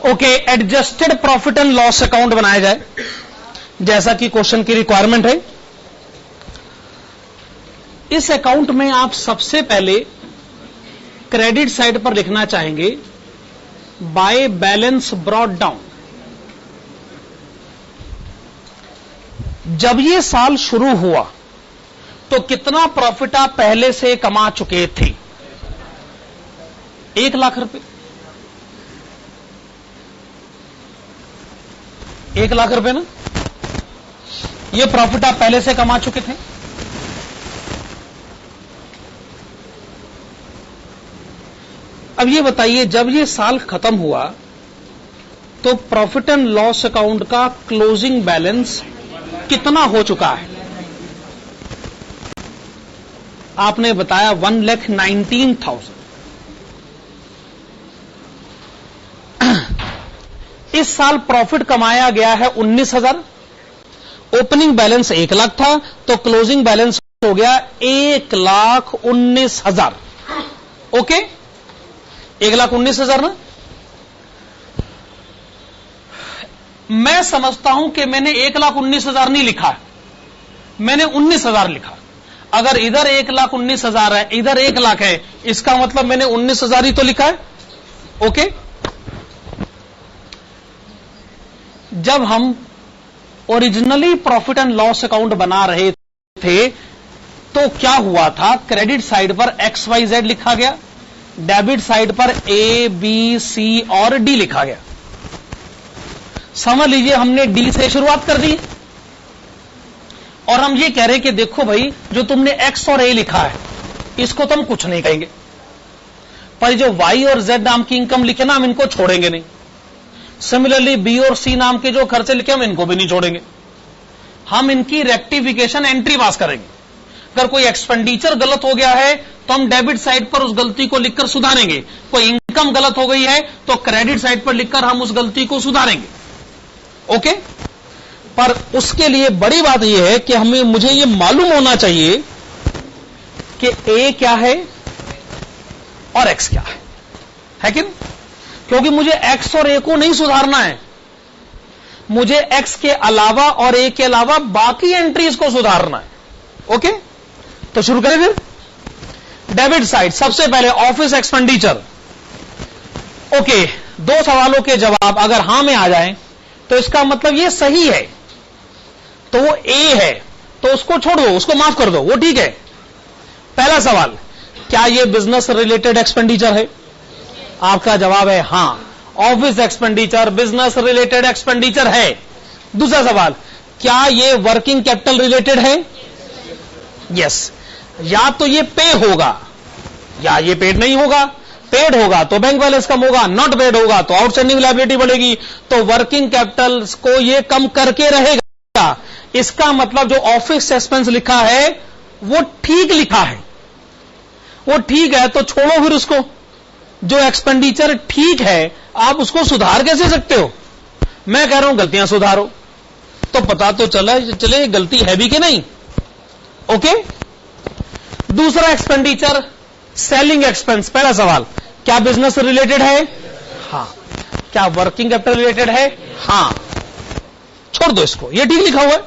Okay, adjusted profit and loss account बनाया जाए, जैसा कि क्वेश्चन की रिक्वायरमेंट है। इस अकाउंट में आप सबसे पहले क्रेडिट साइड पर लिखना चाहेंगे बाय बैलेंस ब्रॉट डाउन। जब ये साल शुरू हुआ तो कितना प्रॉफिट आप पहले से कमा चुके थे? 1 लाख रुपए। 1 लाख रुपए ना, ये प्रॉफिट आप पहले से कमा चुके थे। अब ये बताइए, जब ये साल खत्म हुआ तो प्रॉफिट एंड लॉस अकाउंट का क्लोजिंग बैलेंस कितना हो चुका है? आपने बताया 1,19,000। इस साल प्रॉफिट कमाया गया है 19,000। ओपनिंग बैलेंस 1 लाख था, तो क्लोजिंग बैलेंस हो गया 1,19,000। ओके, 1,19,000 ना। मैं समझता हूं कि मैंने 1,19,000 नहीं लिखा, मैंने 19,000 लिखा। अगर इधर 1,19,000 है, इधर 1 लाख है, इसका मतलब मैंने 19,000 ही तो लिखा है। ओके, जब हम originally profit and loss account बना रहे थे तो क्या हुआ था? क्रेडिट साइड पर XYZ लिखा गया, डेबिट साइड पर A, B, C और D लिखा गया। समझ लीजिए हमने D से शुरुआत कर दी और हम ये कह रहे कि देखो भाई, जो तुमने X और A लिखा है इसको तो हम कुछ नहीं कहेंगे, पर जो Y और Z नाम की इनकम लिखे ना, हम इनको छोड़ेंगे नहीं। सिमिलरली B और C नाम के जो खर्चे लिखे, हम इनको भी नहीं छोड़ेंगे। हम इनकी रेक्टिफिकेशन एंट्री पास करेंगे। अगर कोई एक्सपेंडिचर गलत हो गया है तो हम डेबिट साइड पर उस गलती को लिखकर सुधारेंगे। कोई इनकम गलत हो गई है तो क्रेडिट साइड पर लिखकर हम उस गलती को सुधारेंगे। ओके, पर उसके लिए बड़ी बात यह है कि मुझे यह मालूम होना चाहिए कि A क्या है और X क्या है कि नहीं? क्योंकि मुझे X और A को नहीं सुधारना है, मुझे X के अलावा और A के अलावा बाकी एंट्रीज को सुधारना है। ओके, तो शुरू करें फिर। डेबिट साइड, सबसे पहले ऑफिस एक्सपेंडिचर। ओके, 2 सवालों के जवाब अगर हां में आ जाएं तो इसका मतलब ये सही है, तो वो A है, तो उसको छोड़ दो, उसको माफ कर दो, वो ठीक है। पहला सवाल, क्या ये बिजनेस रिलेटेड एक्सपेंडिचर है? आपका जवाब है हां, office expenditure business related expenditure है। दूसरा सवाल, क्या ये वर्किंग कैपिटल रिलेटेड है? यस। या तो ये पे होगा या ये पेड नहीं होगा। पेड होगा तो बैंक बैलेंस कम होगा, नॉट पेड होगा तो आउटस्टैंडिंग लायबिलिटी बढ़ेगी, तो वर्किंग कैपिटल को ये कम करके रहेगा। इसका मतलब जो ऑफिस एक्सपेंस लिखा है वो ठीक लिखा है, वो ठीक है, तो छोड़ो फिर उसको। जो एक्सपेंडिचर ठीक है आप उसको सुधार कैसे सकते हो? मैं कह रहा हूं गलतियां सुधारो, तो पता तो चले गलती है भी कि नहीं। ओके, दूसरा एक्सपेंडिचर सेलिंग एक्सपेंस। पहला सवाल, क्या बिजनेस रिलेटेड है? हां। क्या वर्किंग कैपिटल रिलेटेड है? हां। छोड़ दो इसको, ये ठीक लिखा हुआ है।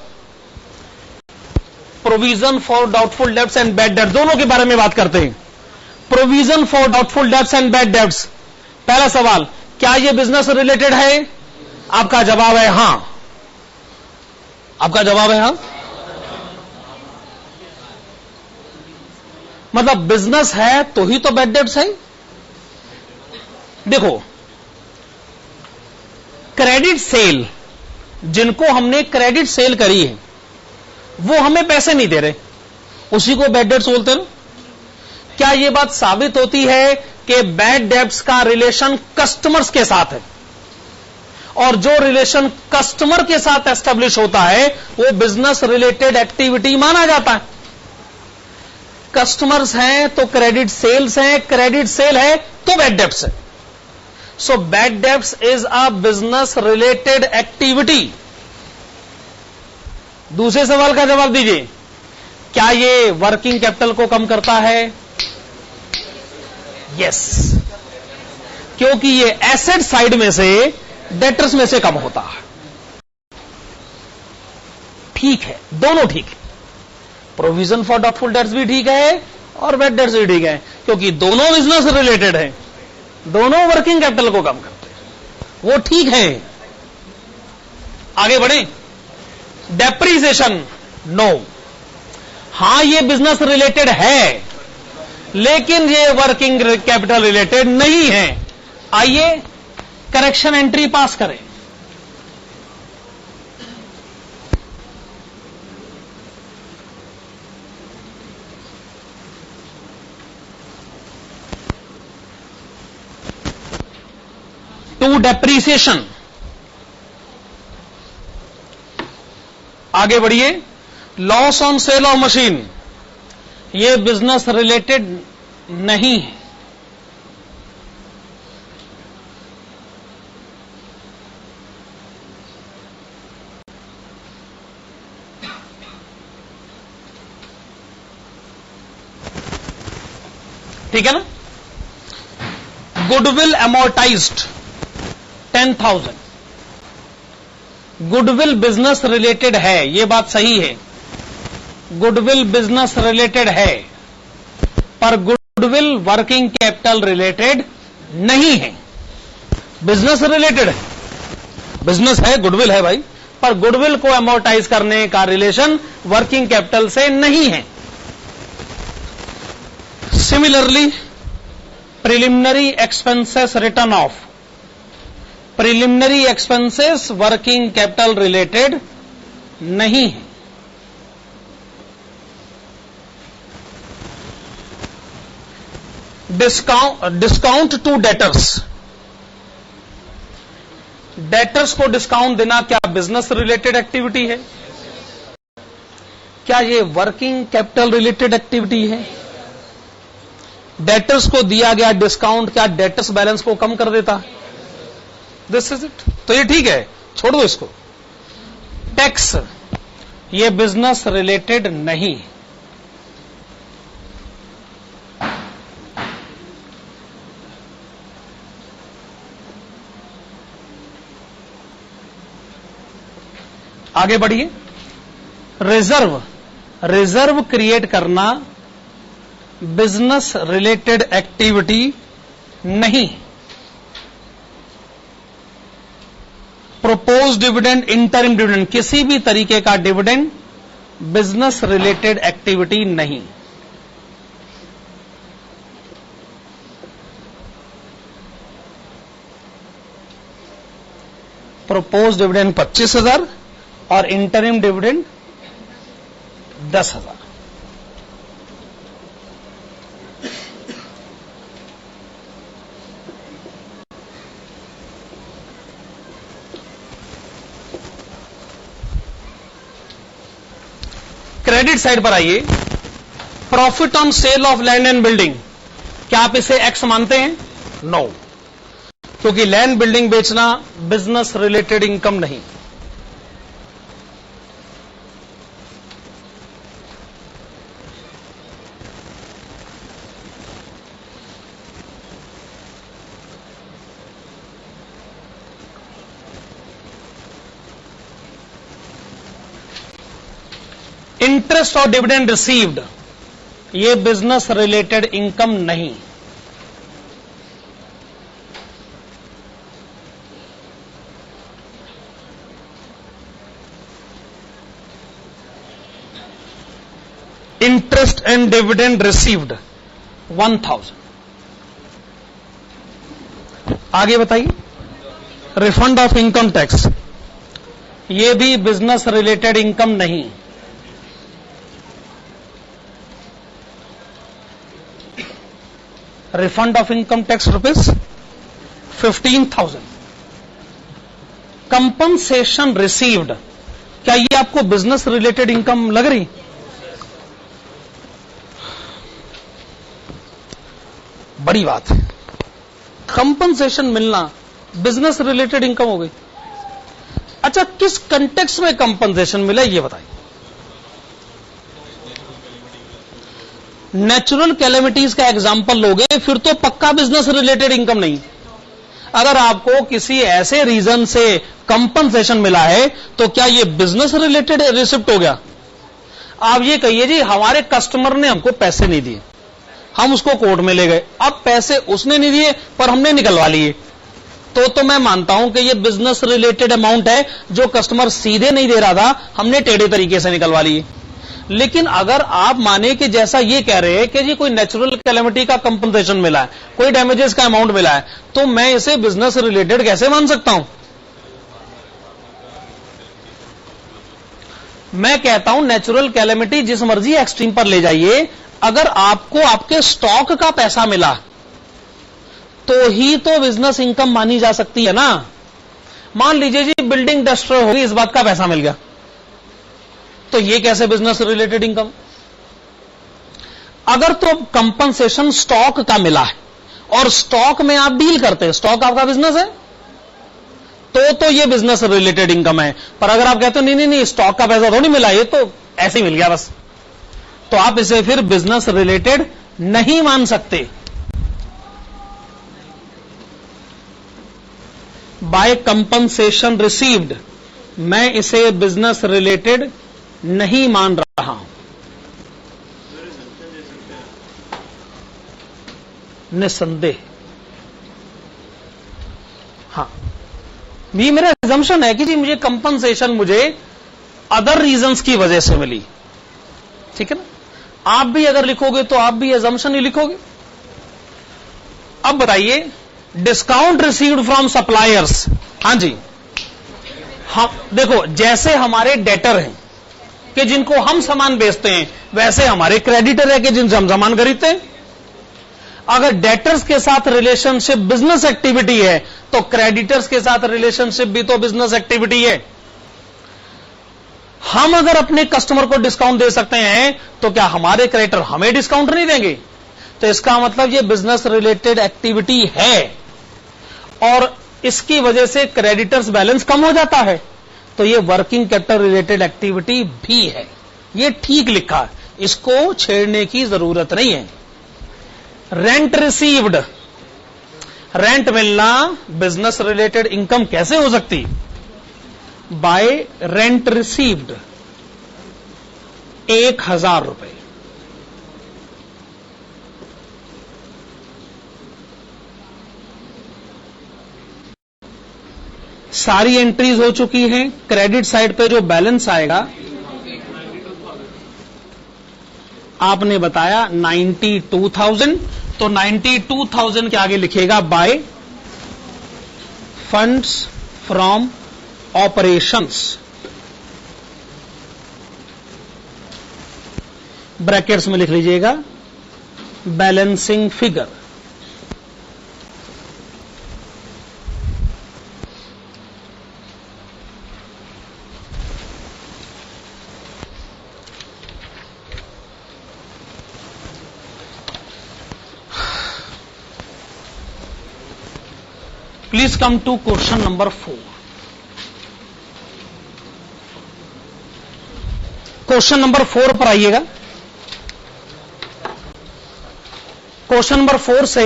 Provision for doubtful debts and bad debts, दोनों के बारे में बात करते हैं। Provision for doubtful debts and bad debts, पहला सवाल, क्या यह बिजनेस रिलेटेड है? आपका जवाब है हां। आपका जवाब है हां, मतलब बिजनेस है तो ही तो बैड डेब्ट्स है। देखो, क्रेडिट सेल, जिनको हमने क्रेडिट सेल करी है वो हमें पैसे नहीं दे रहे, उसी को बैड डेब्ट्स बोलते हैं। क्या यह बात साबित होती है कि बैड डेब्ट्स का रिलेशन कस्टमर्स के साथ है, और जो रिलेशन कस्टमर के साथ एस्टेब्लिश होता है वो बिजनेस रिलेटेड एक्टिविटी माना जाता है। कस्टमर्स हैं तो क्रेडिट सेल्स हैं, क्रेडिट सेल है तो बैड डेब्ट्स है। So bad debts is a business related activity. दूसरे सवाल का जवाब दीजिए, क्या ये वर्किंग कैपिटल को कम करता है? यस, क्योंकि ये एसेट साइड में से डेटर्स में से कम होता है। ठीक है, दोनों ठीक है, प्रोविजन फॉर डाउटफुल डेट्स भी ठीक है और बैड डेट्स भी ठीक है, क्योंकि दोनों बिजनेस रिलेटेड है, दोनों वर्किंग कैपिटल को कम करते हैं, वो ठीक है। आगे बढ़े। Depreciation, no. हां, ये बिजनेस रिलेटेड है, लेकिन ये वर्किंग कैपिटल रिलेटेड नहीं है। आइए करेक्शन एंट्री पास करें। To depreciation. आगे बढ़िए। Loss on sale of machine, ये बिजनेस रिलेटेड नहीं है। ठीक है ना। Goodwill amortized 10,000, goodwill business related है, यह बात सही है, गुडविल बिजनेस रिलेटेड है, पर गुडविल वर्किंग कैपिटल रिलेटेड नहीं है। बिजनेस रिलेटेड है, बिजनेस है, गुडविल है भाई, पर गुडविल को अमोर्टाइज करने का रिलेशन वर्किंग कैपिटल से नहीं है। Similarly preliminary expenses return of, preliminary expenses working capital related नहीं है। डिस्काउंट टू डेटर्स, डेटर्स को डिस्काउंट देना क्या बिजनेस रिलेटेड एक्टिविटी है? क्या ये वर्किंग कैपिटल रिलेटेड एक्टिविटी है? डेटर्स को दिया गया डिस्काउंट क्या डेटर्स बैलेंस को कम कर देता है? This is it. तो ये ठीक है, छोड़ दो इसको। टैक्स, ये बिजनेस रिलेटेड नहीं। आगे बढ़िए। रिजर्व, रिजर्व क्रिएट करना बिजनेस रिलेटेड एक्टिविटी नहीं। प्रोपोज डिविडेंड, इंटरिम डिविडेंड, किसी भी तरीके का डिविडेंड बिजनेस रिलेटेड एक्टिविटी नहीं। प्रोपोज डिविडेंड 25,000 और इंटरिम डिविडेंड 10,000। क्रेडिट साइड पर आइए। Profit on sale of land and building, क्या आप इसे एक्स मानते हैं? नो, क्योंकि लैंड बिल्डिंग बेचना बिजनेस रिलेटेड इनकम नहीं। इंटरेस्ट और डिविडेंड रिसीव्ड, ये बिजनेस रिलेटेड इनकम नहीं। Interest and dividend received 1,000। आगे बताइए। रिफंड ऑफ इनकम टैक्स, ये भी बिजनेस रिलेटेड इनकम नहीं। Refund of income tax rupees 15,000। Compensation received, क्या ये आपको बिजनेस रिलेटेड इनकम लग रही? बड़ी बात है, कंपनसेशन मिलना बिजनेस रिलेटेड इनकम हो गई। अच्छा, किस कंटेक्स्ट में कंपनसेशन मिला ये बताइए। नेचुरल कैलेमिटीज का एग्जाम्पल लोगे फिर तो पक्का बिजनेस रिलेटेड इनकम नहीं। अगर आपको किसी ऐसे रीजन से कंपनसेशन मिला है तो क्या ये बिजनेस रिलेटेड रिसिप्ट हो गया? आप ये कहिए जी हमारे कस्टमर ने हमको पैसे नहीं दिए, हम उसको कोर्ट में ले गए, अब पैसे उसने नहीं दिए पर हमने निकलवा लिए, तो मैं मानता हूं कि ये बिजनेस रिलेटेड अमाउंट है जो कस्टमर सीधे नहीं दे रहा था, हमने टेढ़े तरीके से निकलवा लिए। लेकिन अगर आप माने कि जैसा ये कह रहे हैं कि जी कोई नेचुरल कैलेमिटी का कंपनसेशन मिला है, कोई डैमेजेस का अमाउंट मिला है, तो मैं इसे बिजनेस रिलेटेड कैसे मान सकता हूं? मैं कहता हूं नेचुरल कैलेमिटी जिस मर्जी एक्सट्रीम पर ले जाइए, अगर आपको आपके स्टॉक का पैसा मिला तो ही तो बिजनेस इनकम मानी जा सकती है ना। मान लीजिए जी बिल्डिंग डिस्ट्रॉय होगी, इस बात का पैसा मिल गया, तो ये कैसे बिजनेस रिलेटेड इनकम? अगर तो कंपनसेशन स्टॉक का मिला है और स्टॉक में आप डील करते हैं, स्टॉक आपका बिजनेस है, तो ये बिजनेस रिलेटेड इनकम है। पर अगर आप कहते हो नहीं स्टॉक का पैसा थोड़ी मिला, ये तो ऐसे ही मिल गया बस, तो आप इसे फिर बिजनेस रिलेटेड नहीं मान सकते। बाय कंपनसेशन रिसीव्ड, मैं इसे बिजनेस रिलेटेड नहीं मान रहा हूं। निसंदेह, हाँ, ये मेरा एजम्पशन है कि जी मुझे कंपनसेशन मुझे अदर रीजंस की वजह से मिली, ठीक है ना। आप भी अगर लिखोगे तो आप भी एजम्पशन ही लिखोगे। अब बताइए डिस्काउंट रिसीव्ड फ्रॉम सप्लायर्स, हाँ जी, हम देखो जैसे हमारे डेटर हैं कि जिनको हम सामान बेचते हैं, वैसे हमारे क्रेडिटर है कि जिनसे हम सामान खरीदते हैं। अगर डेटर्स के साथ रिलेशनशिप बिजनेस एक्टिविटी है तो क्रेडिटर्स के साथ रिलेशनशिप भी तो बिजनेस एक्टिविटी है। हम अगर अपने कस्टमर को डिस्काउंट दे सकते हैं तो क्या हमारे क्रेडिटर हमें डिस्काउंट नहीं देंगे? तो इसका मतलब ये बिजनेस रिलेटेड एक्टिविटी है और इसकी वजह से क्रेडिटर्स बैलेंस कम हो जाता है, तो ये वर्किंग कैपिटल रिलेटेड एक्टिविटी भी है। ये ठीक लिखा है, इसको छेड़ने की जरूरत नहीं है। रेंट रिसीव्ड, रेंट मिलना बिजनेस रिलेटेड इनकम कैसे हो सकती? बाय रेंट रिसीव्ड 1000 रुपए, सारी एंट्रीज हो चुकी हैं। क्रेडिट साइड पे जो बैलेंस आएगा आपने बताया 92,000, तो 92,000 के आगे लिखेगा by funds from operations, brackets में लिख लीजिएगा balancing figure. Please come to question number 4. Question number 4 पर आइएगा। क्वेश्चन नंबर 4 से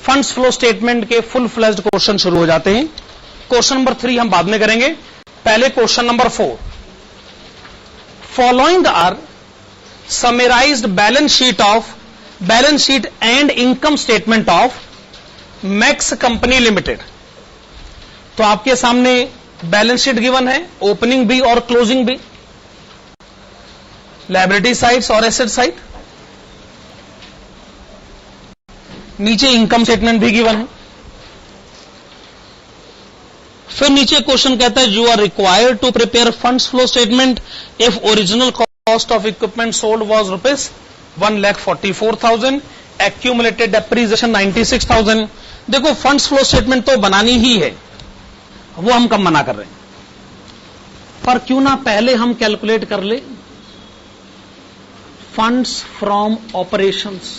फंड्स फ्लो स्टेटमेंट के फुल फ्लेज्ड क्वेश्चन शुरू हो जाते हैं। क्वेश्चन नंबर 3 हम बाद में करेंगे, पहले question number 4। Following are summarized balance sheet and income statement of Max company limited. तो आपके सामने बैलेंस शीट गिवन है, ओपनिंग भी और क्लोजिंग भी, लायबिलिटी साइड्स और एसेट साइड, नीचे इनकम स्टेटमेंट भी गिवन है। फिर नीचे क्वेश्चन कहता है you are required to prepare funds flow statement if original cost of equipment sold was ₹1,44,000, accumulated depreciation 96,000। देखो फंड्स फ्लो स्टेटमेंट तो बनानी ही है, वो हम कब मना कर रहे हैं, पर क्यों ना पहले हम कैलकुलेट कर ले फंड्स फ्रॉम ऑपरेशंस।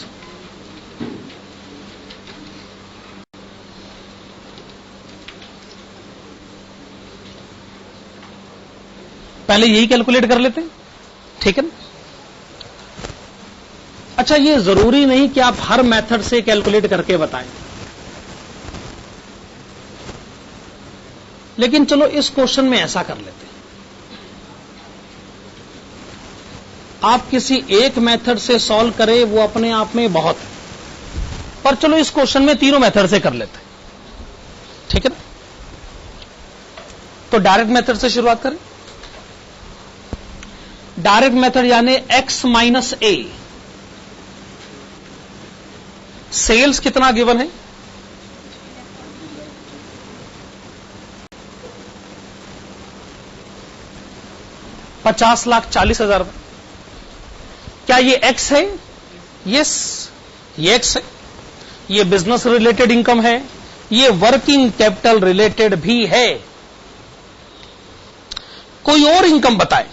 पहले यही कैलकुलेट कर लेते हैं, ठीक है ना। अच्छा, ये जरूरी नहीं कि आप हर मेथड से कैलकुलेट करके बताएं। लेकिन चलो इस क्वेश्चन में ऐसा कर लेते हैं, आप किसी एक मेथड से सॉल्व करें वो अपने आप में बहुत है, पर चलो इस क्वेश्चन में तीनों मेथड से कर लेते हैं, ठीक है ना। तो डायरेक्ट मेथड से शुरुआत करें। डायरेक्ट मेथड यानी x माइनस ए, सेल्स कितना गिवन है, ₹50,40,000। क्या ये x है? यस, ये x है। ये बिजनेस रिलेटेड इनकम है, ये वर्किंग कैपिटल रिलेटेड भी है। कोई और इनकम बताएं।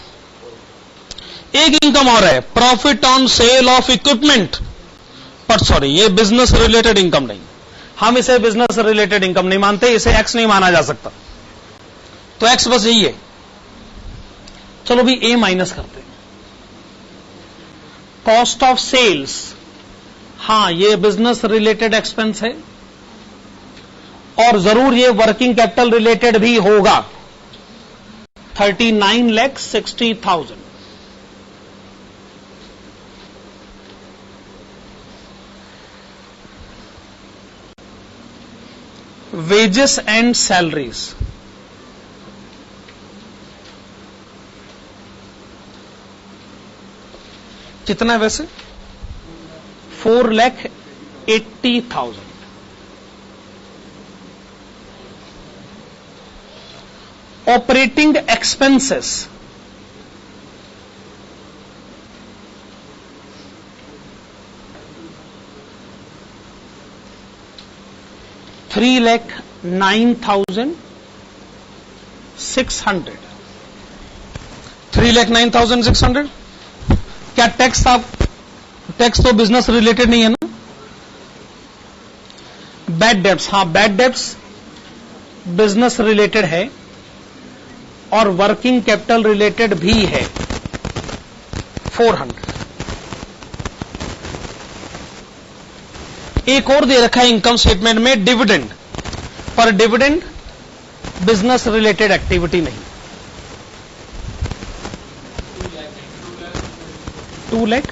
एक इनकम और है, profit on sale of equipment, पर सॉरी ये बिजनेस रिलेटेड इनकम नहीं, हम इसे बिजनेस रिलेटेड इनकम नहीं मानते, इसे एक्स नहीं माना जा सकता, तो एक्स बस यही है। चलो भी ए माइनस करते हैं। कॉस्ट ऑफ सेल्स, हां ये बिजनेस रिलेटेड एक्सपेंस है और जरूर ये वर्किंग कैपिटल रिलेटेड भी होगा। 39,60,000। वेजेस एंड सैलरीज, कितना है वैसे? 4,80,000। Operating expenses, $3,09,600। 3,09,600। क्या टैक्स, आप टैक्स तो बिजनेस रिलेटेड नहीं है ना। बैड डेब्ट्स, हां बैड डेब्ट्स बिजनेस रिलेटेड है और वर्किंग कैपिटल रिलेटेड भी है, 400। एक और दे रखा है इनकम स्टेटमेंट में डिविडेंड, पर डिविडेंड बिजनेस रिलेटेड एक्टिविटी नहीं। 2 लाख,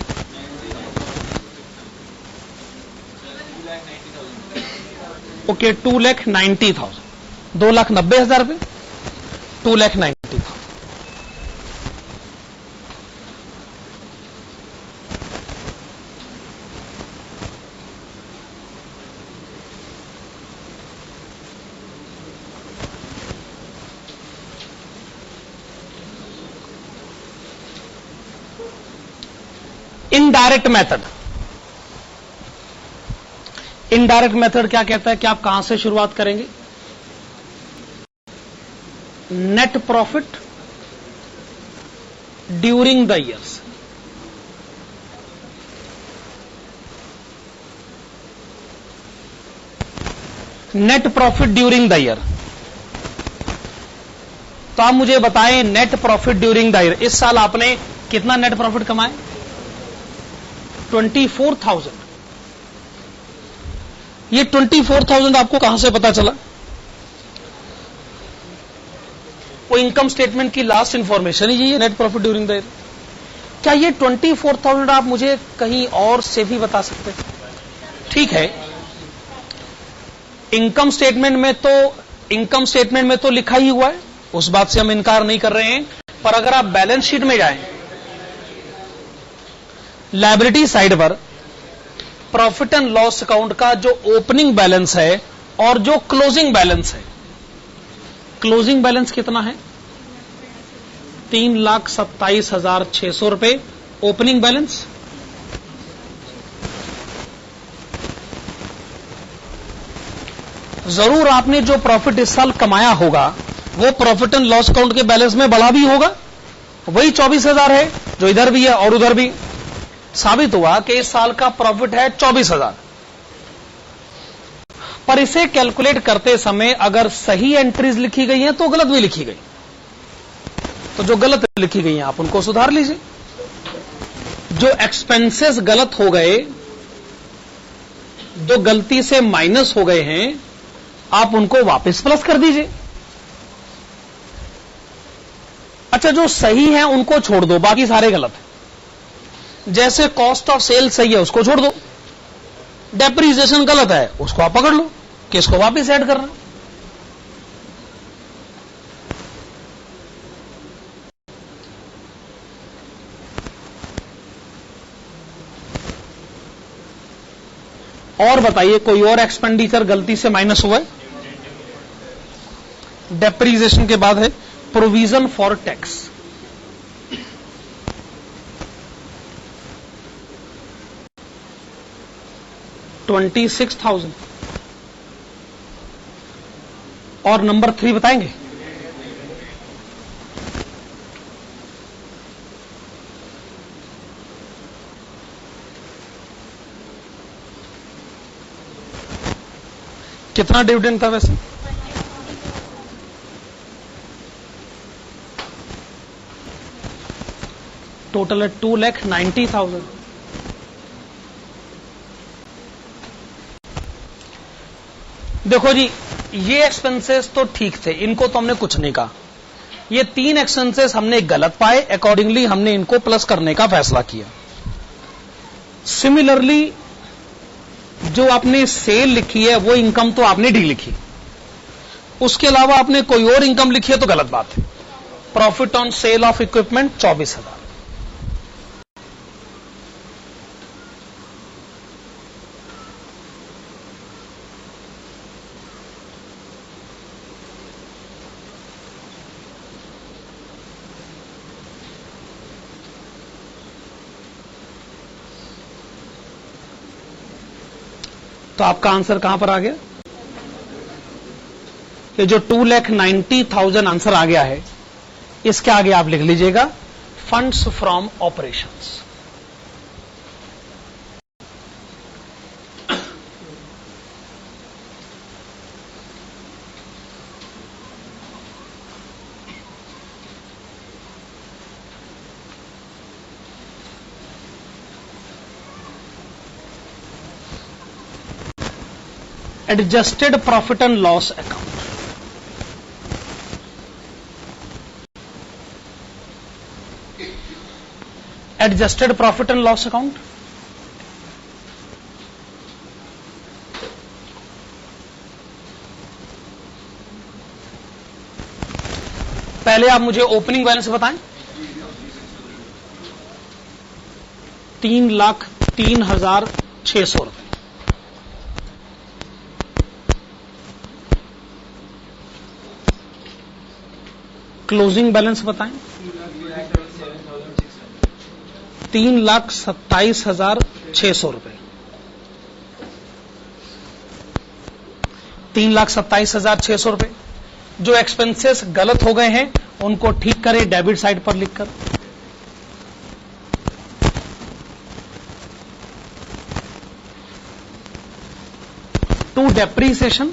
ओके 2,90,000, 2,90,000 रुपए, 2,90,000। इनडायरेक्ट मेथड, इनडायरेक्ट मेथड क्या कहता है कि आप कहां से शुरुआत करेंगे? Net profit during the years. Net profit during the year, तो आप मुझे बताएं net profit during the year, इस साल आपने कितना नेट प्रॉफिट कमाए? 24,000। ये 24,000 आपको कहां से पता चला? वो इनकम स्टेटमेंट की लास्ट इंफॉर्मेशन ही ये net profit during the year. क्या ये 24,000 आप मुझे कहीं और से भी बता सकते हैं? ठीक है, इनकम स्टेटमेंट में तो लिखा ही हुआ है, उस बात से हम इनकार नहीं कर रहे हैं, पर अगर आप बैलेंस शीट में जाएं, लायबिलिटी साइड पर प्रॉफिट एंड लॉस अकाउंट का जो ओपनिंग बैलेंस है और जो क्लोजिंग बैलेंस है, क्लोजिंग बैलेंस कितना है? 3,27,600 रुपए ओपनिंग बैलेंस। जरूर आपने जो प्रॉफिट इस साल कमाया होगा वो प्रॉफिट एंड लॉस अकाउंट के बैलेंस में बढ़ा भी होगा, वही 24,000 है जो इधर भी है और उधर भी। साबित हुआ कि इस साल का प्रॉफिट है 24,000, पर इसे कैलकुलेट करते समय अगर सही एंट्रीज लिखी गई हैं तो गलत भी लिखी गई, तो जो गलत लिखी गई हैं आप उनको सुधार लीजिए। जो एक्सपेंसेस गलत हो गए, जो गलती से माइनस हो गए हैं, आप उनको वापस प्लस कर दीजिए। अच्छा, जो सही है उनको छोड़ दो, बाकी सारे गलत है। जैसे कॉस्ट ऑफ सेल सही है, उसको छोड़ दो। डेप्रिसिएशन गलत है, उसको आप पकड़ लो कि इसको वापिस ऐड करना। और बताइए, कोई और एक्सपेंडिचर गलती से माइनस हुआ है? डेप्रिसिएशन के बाद है प्रोविजन फॉर टैक्स। $26,000। और नंबर 3 बताएंगे? कितना डिविडेंड था वैसे? टोटल है 2,90,000। देखो जी, ये एक्सपेंसेस तो ठीक थे, इनको तो हमने कुछ नहीं कहा। ये 3 एक्सपेंसेस हमने गलत पाए, अकॉर्डिंगली हमने इनको प्लस करने का फैसला किया। सिमिलरली जो आपने सेल लिखी है वो इनकम तो आपने डी लिखी, उसके अलावा आपने कोई और इनकम लिखी है तो गलत बात है। Profit on sale of equipment 24,000। तो आपका आंसर कहां पर आ गया? ये जो 2,90,000 आंसर आ गया है, इसके आगे आप लिख लीजिएगा funds from operations. Adjusted profit and loss account. Adjusted profit and loss account पहले आप मुझे ओपनिंग बैलेंस बताएं। 3,03,600 रुपए। क्लोजिंग बैलेंस बताएं। 3,27,600 रुपए। 3,27,600 रुपए। जो एक्सपेंसेस गलत हो गए हैं उनको ठीक करें डेबिट साइड पर लिखकर। To depreciation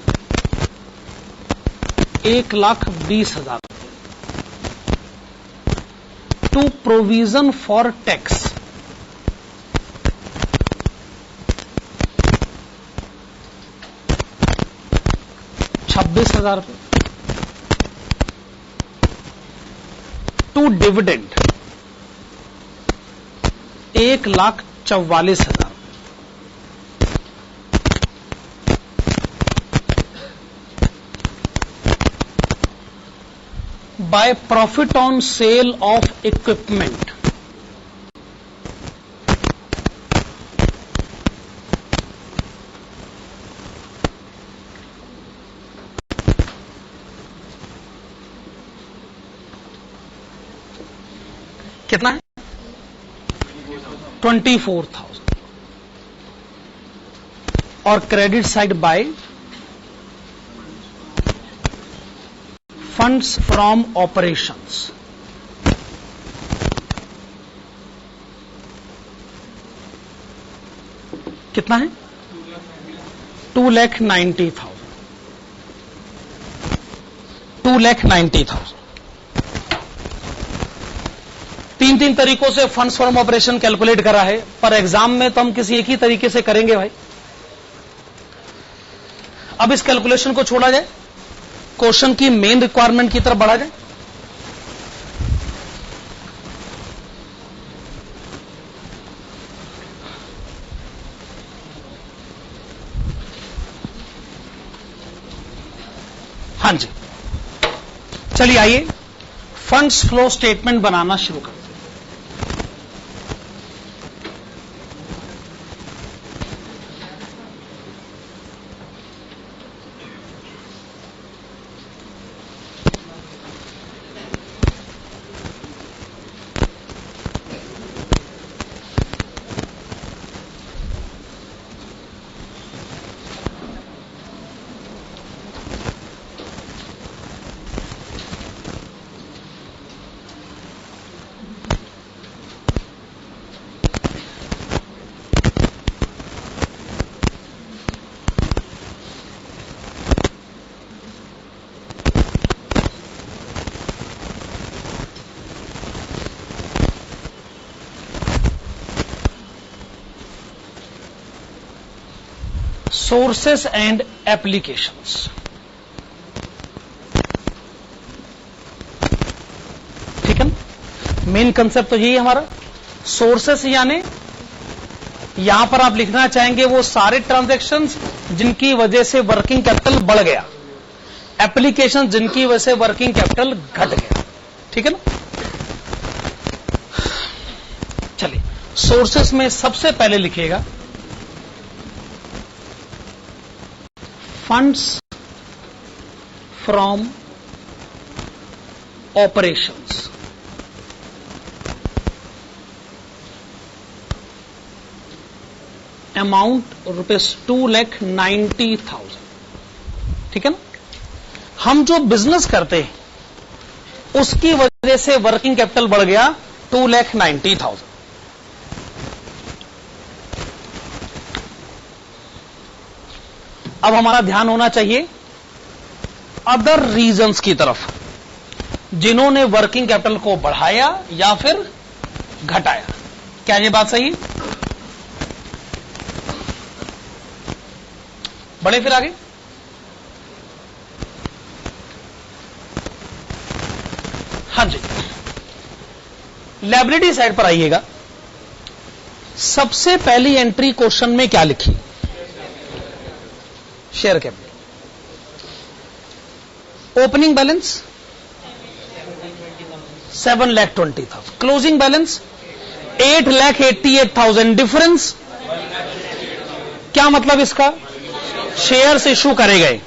1,20,000। To provision for tax 26,000 रुपए। To dividend 1,44,000। By profit on sale of equipment कितना है? 24,000। और credit side by funds from operations कितना है? 2,90,000। 2,90,000। तीन तरीकों से फंड्स फ्रॉम ऑपरेशन कैलकुलेट करा है, पर एग्जाम में तो हम किसी एक ही तरीके से करेंगे भाई। अब इस कैलकुलेशन को छोड़ा जाए, क्वेश्चन की मेन रिक्वायरमेंट की तरफ बढ़ा जाए। हाँ जी, चलिए आइए फंड्स फ्लो स्टेटमेंट बनाना शुरू करते हैं। Sources and applications. ठीक है ना, मेन कंसेप्ट तो यही है हमारा। सोर्सेस यानी यहां पर आप लिखना चाहेंगे वो सारे ट्रांजैक्शंस जिनकी वजह से वर्किंग कैपिटल बढ़ गया, एप्लीकेशन जिनकी वजह से वर्किंग कैपिटल घट गया। ठीक है ना, चलिए सोर्सेस में सबसे पहले लिखिएगा फंड्स फ्रॉम ऑपरेशंस। अमाउंट ₹2,90,000। ठीक है ना, हम जो बिजनेस करते हैं उसकी वजह से वर्किंग कैपिटल बढ़ गया 2,90,000। अब हमारा ध्यान होना चाहिए अदर रीजंस की तरफ, जिन्होंने वर्किंग कैपिटल को बढ़ाया या फिर घटाया। क्या ये बात सही? बढ़े फिर आगे। हाँ जी, लायबिलिटी साइड पर आइएगा। सबसे पहली एंट्री क्वेश्चन में क्या लिखी? Share capital. Opening balance 7,20,000, closing balance 8,88,000, difference क्या मतलब इसका? शेयर्स इशू करे गए,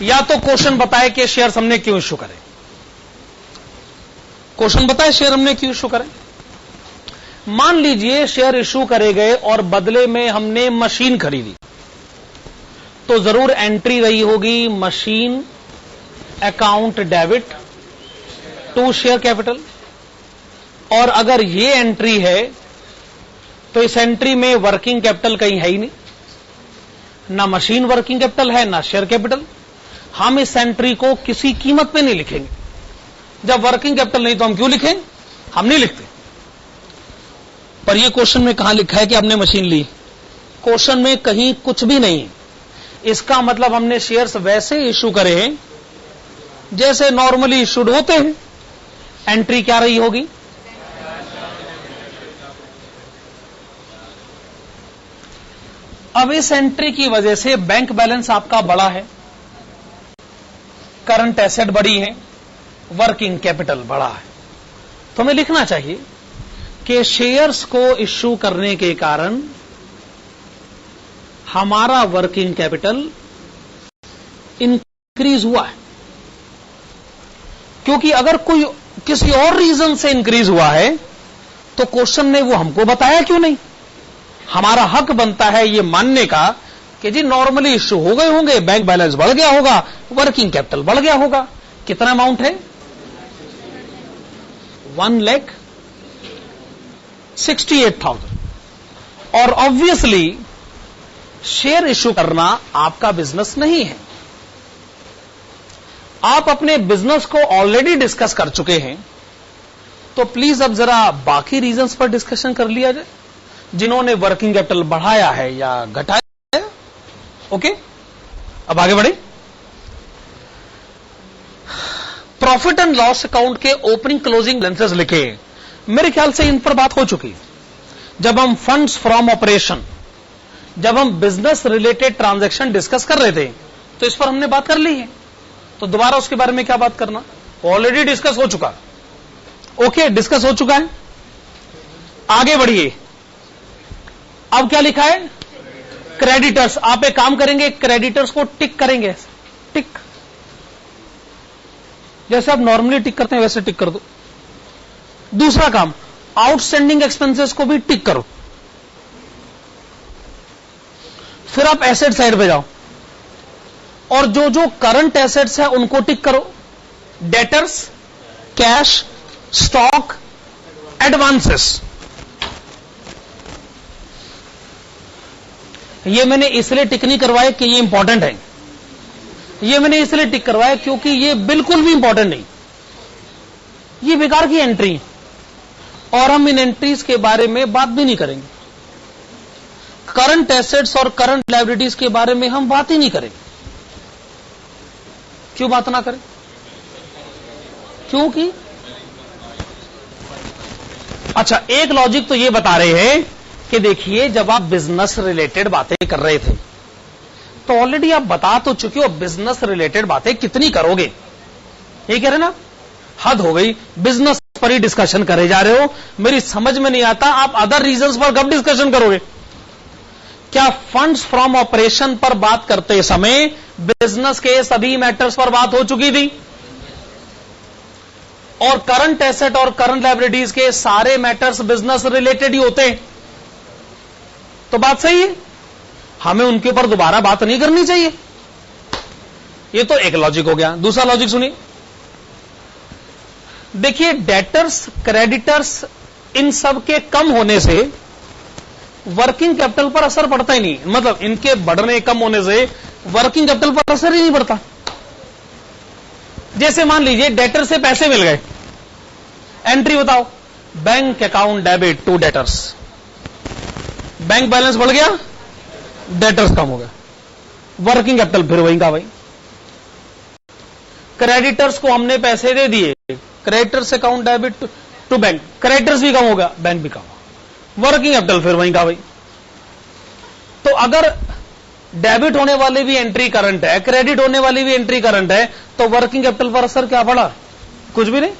या तो क्वेश्चन बताए कि शेयर्स हमने क्यों इशू करे। क्वेश्चन बताए शेयर हमने क्यों इशू करे। मान लीजिए शेयर इशू करे गए और बदले में हमने मशीन खरीदी, तो जरूर एंट्री रही होगी machine account debit to share capital. और अगर ये एंट्री है तो इस एंट्री में वर्किंग कैपिटल कहीं है ही नहीं, ना मशीन वर्किंग कैपिटल है ना शेयर कैपिटल। हम इस एंट्री को किसी कीमत पे नहीं लिखेंगे। जब वर्किंग कैपिटल नहीं तो हम क्यों लिखें? हम नहीं लिखते। पर ये क्वेश्चन में कहां लिखा है कि आपने मशीन ली? क्वेश्चन में कहीं कुछ भी नहीं है। इसका मतलब हमने शेयर्स वैसे इशू करे हैं जैसे नॉर्मली इशूड होते हैं। एंट्री क्या रही होगी? अब इस एंट्री की वजह से बैंक बैलेंस आपका बड़ा है, करंट एसेट बड़ी है, वर्किंग कैपिटल बड़ा है। तो हमें लिखना चाहिए कि शेयर्स को इश्यू करने के कारण हमारा वर्किंग कैपिटल इंक्रीज हुआ है। क्योंकि अगर कोई किसी और रीजन से इंक्रीज हुआ है तो क्वेश्चन ने वो हमको बताया क्यों नहीं? हमारा हक बनता है ये मानने का कि जी नॉर्मली इश्यू हो गए होंगे, बैंक बैलेंस बढ़ गया होगा, वर्किंग कैपिटल बढ़ गया होगा। कितना अमाउंट है? 1,68,000। और ऑब्वियसली शेयर इश्यू करना आपका बिजनेस नहीं है। आप अपने बिजनेस को ऑलरेडी डिस्कस कर चुके हैं, तो प्लीज अब जरा बाकी रीजंस पर डिस्कशन कर लिया जाए, जिन्होंने वर्किंग कैपिटल बढ़ाया है या घटाया है। ओके, अब आगे बढ़े। प्रॉफिट एंड लॉस अकाउंट के ओपनिंग क्लोजिंग बैलेंसेस लिखे, मेरे ख्याल से इन पर बात हो चुकी है। जब हम फंड्स फ्रॉम ऑपरेशन, जब हम बिजनेस रिलेटेड ट्रांजैक्शन डिस्कस कर रहे थे, तो इस पर हमने बात कर ली है। तो दोबारा उसके बारे में क्या बात करना, ऑलरेडी डिस्कस हो चुका। ओके, डिस्कस हो चुका है। आगे बढ़िए, अब क्या लिखा है, क्रेडिटर्स। आप एक काम करेंगे, क्रेडिटर्स को टिक करेंगे, टिक, जैसे आप नॉर्मली टिक करते हैं वैसे टिक कर दो। दूसरा काम, आउटस्टैंडिंग एक्सपेंसेस को भी टिक करो। फिर आप एसेट साइड पे जाओ और जो जो करंट एसेट्स है उनको टिक करो, डेटर्स, कैश, स्टॉक, एडवांसेस। ये मैंने इसलिए टिक नहीं करवाया कि ये इंपॉर्टेंट है, ये मैंने इसलिए टिक करवाया क्योंकि ये बिल्कुल भी इंपॉर्टेंट नहीं, ये बेकार की एंट्री, और हम इन एंट्रीज के बारे में बात भी नहीं करेंगे। करंट एसेट्स और करंट लायबिलिटीज के बारे में हम बात ही नहीं करेंगे। क्यों बात ना करें, क्योंकि अच्छा, एक लॉजिक तो ये बता रहे हैं कि देखिए, जब आप बिजनेस रिलेटेड बातें कर रहे थे तो ऑलरेडी आप बता तो चुके हो बिजनेस रिलेटेड बातें कितनी करोगे, ये कह रहे ना, हद हो गई, बिजनेस पर ही डिस्कशन करे जा रहे हो। मेरी समझ में नहीं आता आप अदर रीजंस पर कब डिस्कशन करोगे। क्या फंड्स फ्रॉम ऑपरेशन पर बात करते समय बिजनेस के सभी मैटर्स पर बात हो चुकी थी, और करंट एसेट और करंट लायबिलिटीज के सारे मैटर्स बिजनेस रिलेटेड ही होते हैं, तो बात सही है, हमें उनके ऊपर दोबारा बात नहीं करनी चाहिए। ये तो एक लॉजिक हो गया। दूसरा लॉजिक सुनिए, देखिए, डेटर्स, क्रेडिटर्स, इन सब के कम होने से वर्किंग कैपिटल पर असर पड़ता ही नहीं, मतलब इनके बढ़ने कम होने से वर्किंग कैपिटल पर असर ही नहीं पड़ता। जैसे मान लीजिए डेटर से पैसे मिल गए, एंट्री बताओ, bank account debit to debtors, bank balance बढ़ गया, डेटर्स कम हो गया, वर्किंग कैपिटल फिर वहीं का वहीं। क्रेडिटर्स को हमने पैसे दे दिए, creditors account debit to bank, creditors भी कम होगा, बैंक भी कम होगा, वर्किंग कैपिटल फिर वहीं का वहीं। तो अगर डेबिट होने वाली भी एंट्री करंट है, क्रेडिट होने वाली भी एंट्री करंट है, तो वर्किंग कैपिटल पर असर क्या पड़ा, कुछ भी नहीं।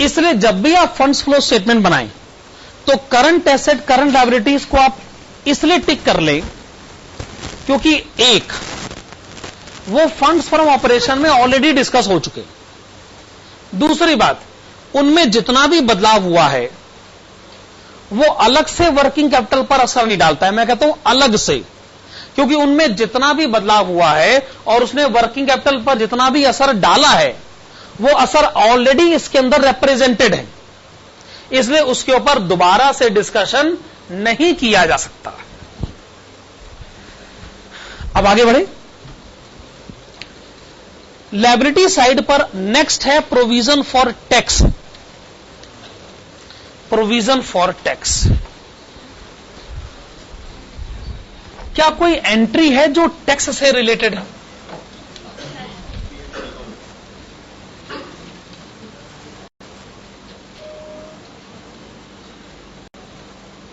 इसलिए जब भी आप फंड्स फ्लो स्टेटमेंट बनाएं तो करंट एसेट, करंट लायबिलिटीज को आप इसलिए टिक कर लें क्योंकि एक, वो फंड्स फ्रॉम ऑपरेशन में ऑलरेडी डिस्कस हो चुके। दूसरी बात, उनमें जितना भी बदलाव हुआ है वो अलग से वर्किंग कैपिटल पर असर नहीं डालता है। मैं कहता हूं अलग से, क्योंकि उनमें जितना भी बदलाव हुआ है और उसने वर्किंग कैपिटल पर जितना भी असर डाला है वो असर ऑलरेडी इसके अंदर रिप्रेजेंटेड है, इसलिए उसके ऊपर दोबारा से डिस्कशन नहीं किया जा सकता। अब आगे बढ़े, लायबिलिटी साइड पर नेक्स्ट है provision for tax. Provision for tax, क्या कोई एंट्री है जो टैक्स से रिलेटेड है?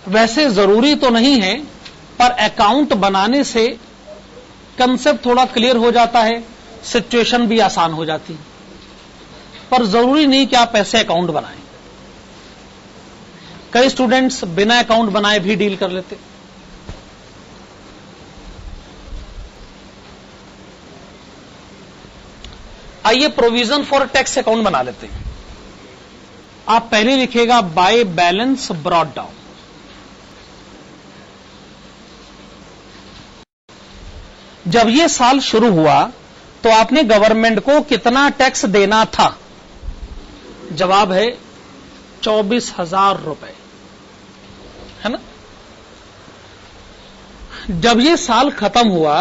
वैसे जरूरी तो नहीं है, पर अकाउंट बनाने से कंसेप्ट थोड़ा क्लियर हो जाता है, सिचुएशन भी आसान हो जाती है, पर जरूरी नहीं कि आप ऐसे अकाउंट बनाएं। कई स्टूडेंट्स बिना अकाउंट बनाए भी डील कर लेते। आइए प्रोविजन फॉर टैक्स अकाउंट बना लेते हैं। आप पहले लिखिएगा बाय बैलेंस ब्रॉट डाउन। जब यह साल शुरू हुआ तो आपने गवर्नमेंट को कितना टैक्स देना था? जवाब है 24,000 रुपए, है ना। जब यह साल खत्म हुआ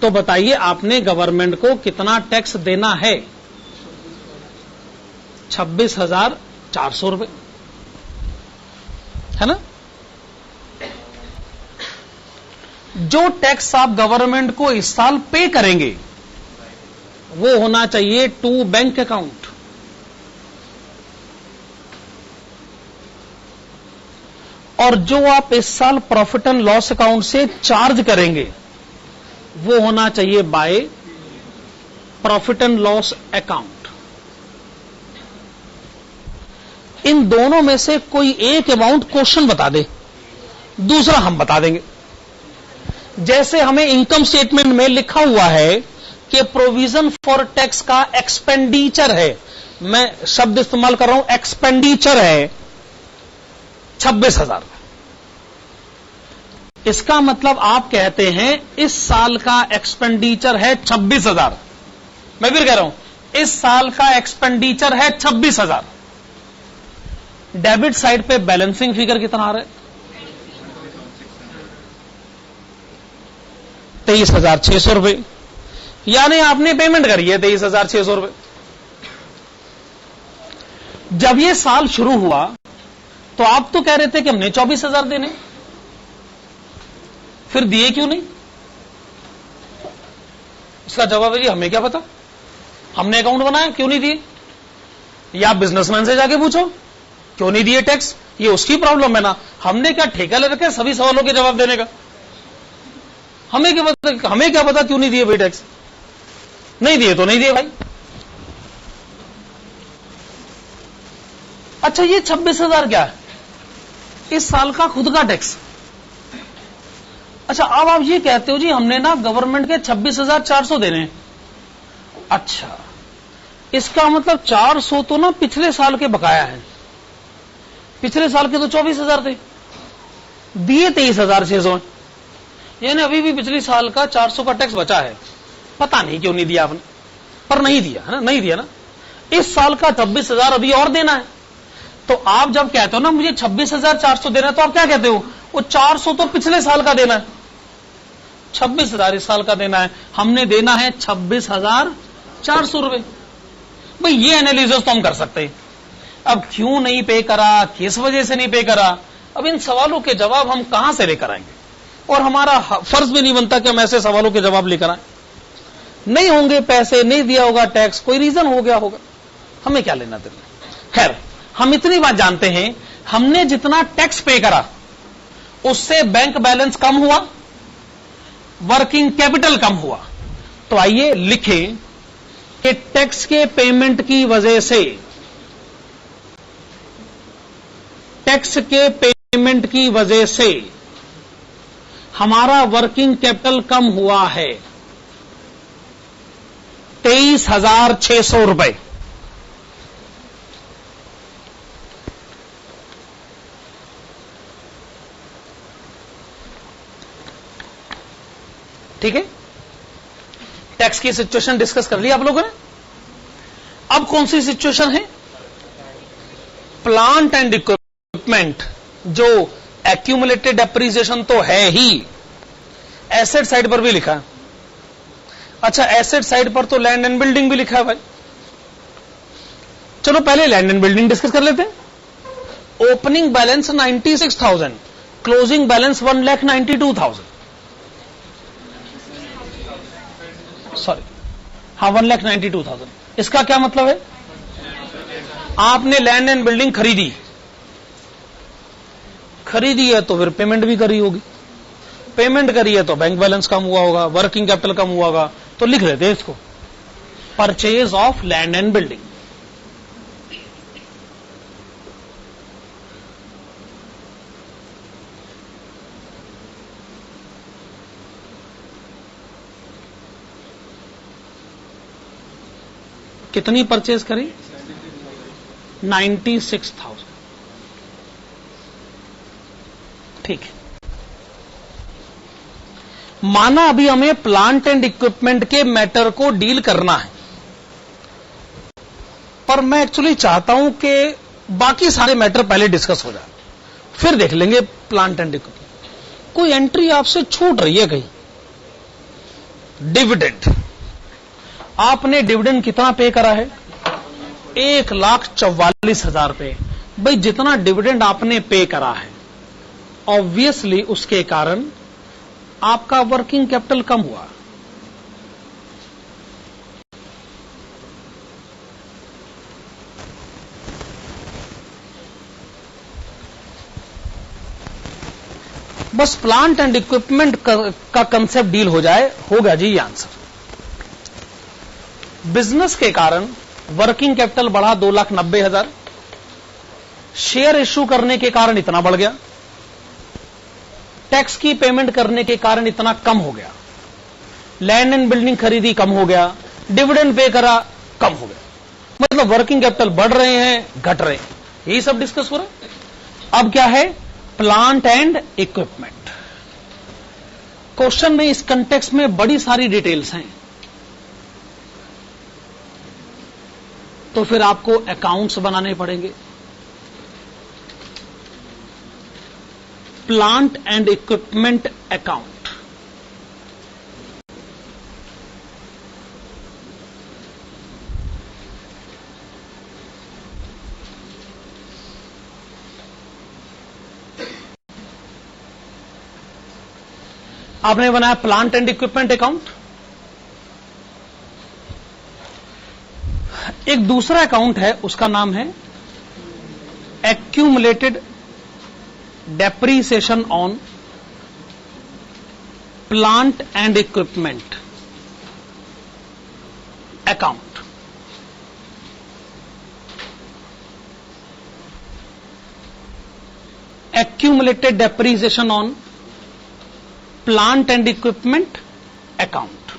तो बताइए आपने गवर्नमेंट को कितना टैक्स देना है? 26,400 रुपए, है ना। जो टैक्स आप गवर्नमेंट को इस साल पे करेंगे वो होना चाहिए टू बैंक अकाउंट। और जो आप इस साल प्रॉफिट एंड लॉस अकाउंट से चार्ज करेंगे वो होना चाहिए by profit and loss account. इन दोनों में से कोई एक अमाउंट क्वेश्चन बता दे, दूसरा हम बता देंगे। जैसे हमें इनकम स्टेटमेंट में लिखा हुआ है कि प्रोविजन फॉर टैक्स का एक्सपेंडिचर है, मैं शब्द इस्तेमाल कर रहा हूं, एक्सपेंडिचर है 26,000। इसका मतलब आप कहते हैं इस साल का एक्सपेंडिचर है 26,000। मैं फिर कह रहा हूं इस साल का एक्सपेंडिचर है 26,000। डेबिट साइड पे बैलेंसिंग फिगर कितना आ रहा है? 23,600 रुपए, यानी आपने पेमेंट करी है 23,600 रुपए। जब ये साल शुरू हुआ तो आप तो कह रहे थे कि हमने 24,000 देने, फिर दिए क्यों नहीं? इसका जवाब है जी हमें क्या पता, हमने अकाउंट बनाया क्यों नहीं दिए। या आप बिजनेसमैन से जाके पूछो क्यों नहीं दिए टैक्स, ये उसकी प्रॉब्लम है ना। हमने क्या ठेका ले रखा है सभी सवालों के जवाब देने का? हमें क्या पता क्यों नहीं दिए भाई टैक्स? नहीं दिए तो नहीं दिए भाई। अच्छा ये 26,000 क्या है? इस साल का खुद का टैक्स। अच्छा अब आप ये कहते हो जी हमने ना गवर्नमेंट के 26,400 देने हैं। अच्छा इसका मतलब 400 तो ना पिछले साल के बकाया है, पिछले साल के तो 24,000 थे, दिए 23,600, यानी अभी भी पिछले साल का 400 का टैक्स बचा है। पता नहीं क्यों नहीं दिया आपने, पर नहीं दिया है ना, नहीं दिया ना। इस साल का 26,000 अभी और देना है। तो आप जब कहते हो ना मुझे 26,400 देना है, तो आप क्या कहते हो? वो 400 तो पिछले साल का देना है, 26,000 इस साल का देना है, हमने देना है 26,400 रुपए। भाई ये एनालिसिस तो हम कर सकते हैं। अब क्यों नहीं पे करा, किस वजह से नहीं पे करा, अब इन सवालों के जवाब हम कहां से लेकर आएंगे? और हमारा फर्ज भी नहीं बनता कि हम ऐसे सवालों के जवाब लेकर आए। नहीं होंगे पैसे, नहीं दिया होगा टैक्स, कोई रीजन हो गया होगा, हमें क्या लेना देना। खैर हम इतनी बात जानते हैं, हमने जितना टैक्स पे करा उससे बैंक बैलेंस कम हुआ, वर्किंग कैपिटल कम हुआ। तो आइए लिखें कि टैक्स के पेमेंट की वजह से, टैक्स के पेमेंट की वजह से हमारा वर्किंग कैपिटल कम हुआ है 23,600 रुपए। ठीक है, टैक्स की सिचुएशन डिस्कस कर ली आप लोगों ने। अब कौन सी सिचुएशन है? प्लांट एंड इक्विपमेंट, जो एक्यूमुलेटेड डेप्रिसिएशन तो है ही, एसेट साइड पर भी लिखा है। अच्छा एसेट साइड पर तो लैंड एंड बिल्डिंग भी लिखा है भाई। चलो पहले लैंड एंड बिल्डिंग डिस्कस कर लेते हैं। Opening balance 96,000, closing balance 1,92,000, sorry हाँ 1,92,000। इसका क्या मतलब है? आपने लैंड एंड बिल्डिंग खरीदी है तो फिर पेमेंट भी करी होगी, पेमेंट करी है तो बैंक बैलेंस कम हुआ होगा, वर्किंग कैपिटल कम हुआ होगा, तो लिख लेते हैं इसको purchase of land and building. कितनी परचेज करी? 96,000। ठीक है, माना अभी हमें प्लांट एंड इक्विपमेंट के मैटर को डील करना है, पर मैं एक्चुअली चाहता हूं कि बाकी सारे मैटर पहले डिस्कस हो जाए, फिर देख लेंगे प्लांट एंड इक्विपमेंट। कोई एंट्री आपसे छूट रही है कहीं? डिविडेंड, आपने डिविडेंड कितना पे करा है? 1,44,000 रुपए। भाई जितना डिविडेंड आपने पे करा है, ऑब्वियसली उसके कारण आपका वर्किंग कैपिटल कम हुआ। बस प्लांट एंड इक्विपमेंट का कंसेप्ट डील हो जाए, होगा जी ये आंसर। बिजनेस के कारण वर्किंग कैपिटल बढ़ा 2,90,000, शेयर इश्यू करने के कारण इतना बढ़ गया, टैक्स की पेमेंट करने के कारण इतना कम हो गया, लैंड एंड बिल्डिंग खरीदी कम हो गया, डिविडेंड पे करा कम हो गया। मतलब वर्किंग कैपिटल बढ़ रहे हैं, घट रहे हैं, यही सब डिस्कस हो रहा है। अब क्या है? Plant and equipment. क्वेश्चन में इस कंटेक्स्ट में बड़ी सारी डिटेल्स हैं, तो फिर आपको अकाउंट्स बनाने पड़ेंगे। प्लांट एंड इक्विपमेंट अकाउंट, आपने बनाया प्लांट एंड इक्विपमेंट अकाउंट। एक दूसरा अकाउंट है, उसका नाम है accumulated depreciation on plant and equipment account. Accumulated depreciation on plant and equipment account.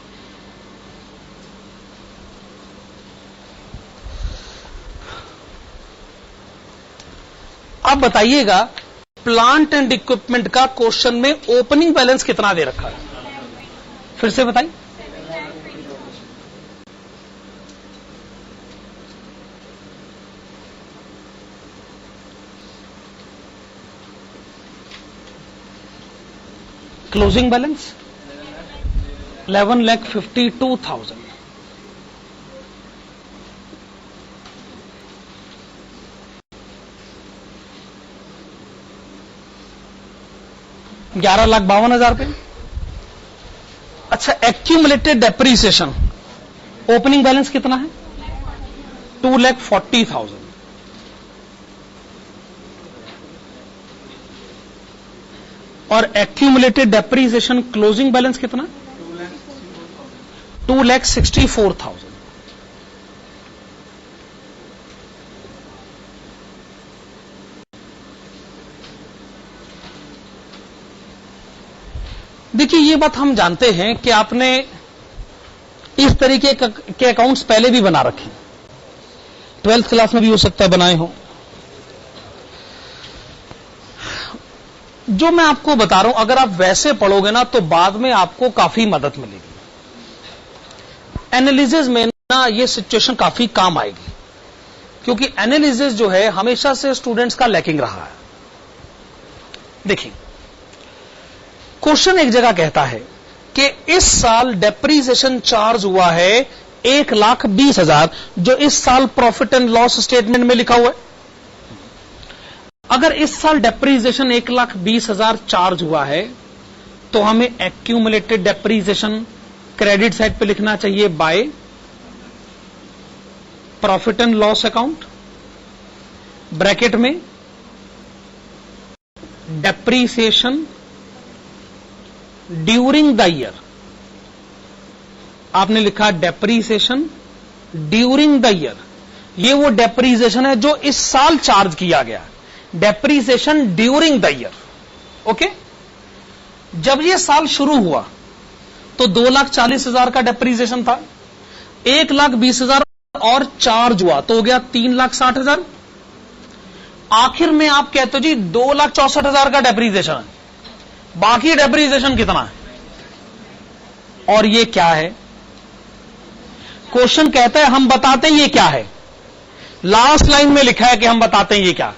अब बताइएगा प्लांट एंड इक्विपमेंट का क्वेश्चन में ओपनिंग बैलेंस कितना दे रखा है? फिर से बताइए। Closing balance 11,52,000। ₹11,52,000। अच्छा, एक्यूमुलेटेड डेप्रीसिएशन ओपनिंग बैलेंस कितना है? 2,40,000। और एक्यूमुलेटेड डेप्रीसिएशन क्लोजिंग बैलेंस कितना? 2,64,000। देखिए, ये बात हम जानते हैं कि आपने इस तरीके के अकाउंट्स पहले भी बना रखे, 12th क्लास में भी हो सकता है बनाए हो। जो मैं आपको बता रहा हूं, अगर आप वैसे पढ़ोगे ना तो बाद में आपको काफी मदद मिलेगी। एनालिसिस में ना ये सिचुएशन काफी काम आएगी, क्योंकि एनालिसिस जो है हमेशा से स्टूडेंट्स का लैकिंग रहा है। देखिए, क्वेश्चन एक जगह कहता है कि इस साल डेप्रीसिएशन चार्ज हुआ है 1,20,000, जो इस साल प्रॉफिट एंड लॉस स्टेटमेंट में लिखा हुआ है। अगर इस साल डेप्रीसिएशन 1,20,000 चार्ज हुआ है तो हमें एक्यूमुलेटेड डेप्रीसिएशन क्रेडिट साइड पे लिखना चाहिए by profit and loss account, bracket में डेप्रीसिएशन ड्यूरिंग द ईयर। आपने लिखा डेप्रीसिएशन ड्यूरिंग द ईयर। ये वो डेप्रीसिएशन है जो इस साल चार्ज किया गया, depreciation during the year. Okay, जब ये साल शुरू हुआ तो 2,40,000 का डेप्रीसिएशन था, 1,20,000 और चार्ज हुआ तो हो गया 3,60,000। आखिर में आप कहते हो जी 2,64,000 का डेप्रीसिएशन है, बाकी डेप्रीसिएशन कितना है? और ये क्या है? क्वेश्चन कहता है हम बताते हैं ये क्या है। लास्ट लाइन में लिखा है कि हम बताते हैं ये क्या।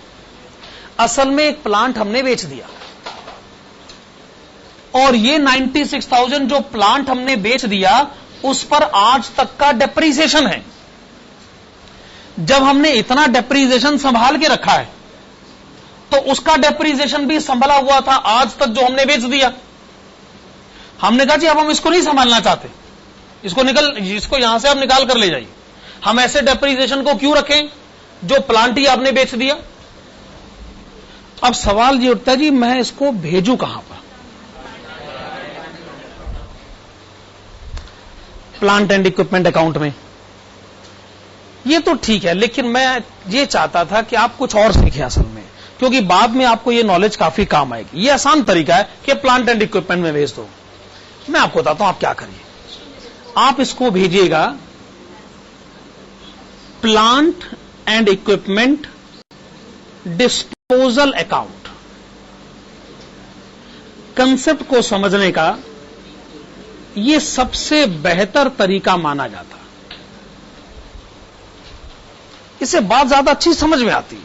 असल में एक प्लांट हमने बेच दिया और ये 96,000 जो प्लांट हमने बेच दिया उस पर आज तक का डेप्रीसिएशन है। जब हमने इतना डेप्रीसिएशन संभाल के रखा है तो उसका डेप्रीसिएशन भी संभला हुआ था आज तक जो हमने बेच दिया। हमने कहा जी अब हम इसको नहीं संभालना चाहते, इसको यहां से आप निकाल कर ले जाइए। हम ऐसे डेप्रीसिएशन को क्यों रखें जो प्लांट ही आपने बेच दिया। अब सवाल ये उठता है जी मैं इसको भेजूं कहां पर। प्लांट एंड इक्विपमेंट अकाउंट में। ये तो ठीक है, लेकिन मैं ये चाहता था कि आप कुछ और सीखें असल में, क्योंकि बाद में आपको ये नॉलेज काफी काम आएगी। ये आसान तरीका है कि प्लांट एंड इक्विपमेंट में भेज दो। मैं आपको बताता हूं आप क्या करिए। आप इसको भेजिएगा plant and equipment disposal account. Concept को समझने का यह सबसे बेहतर तरीका माना जाता है। इससे बात ज्यादा अच्छी समझ में आती है।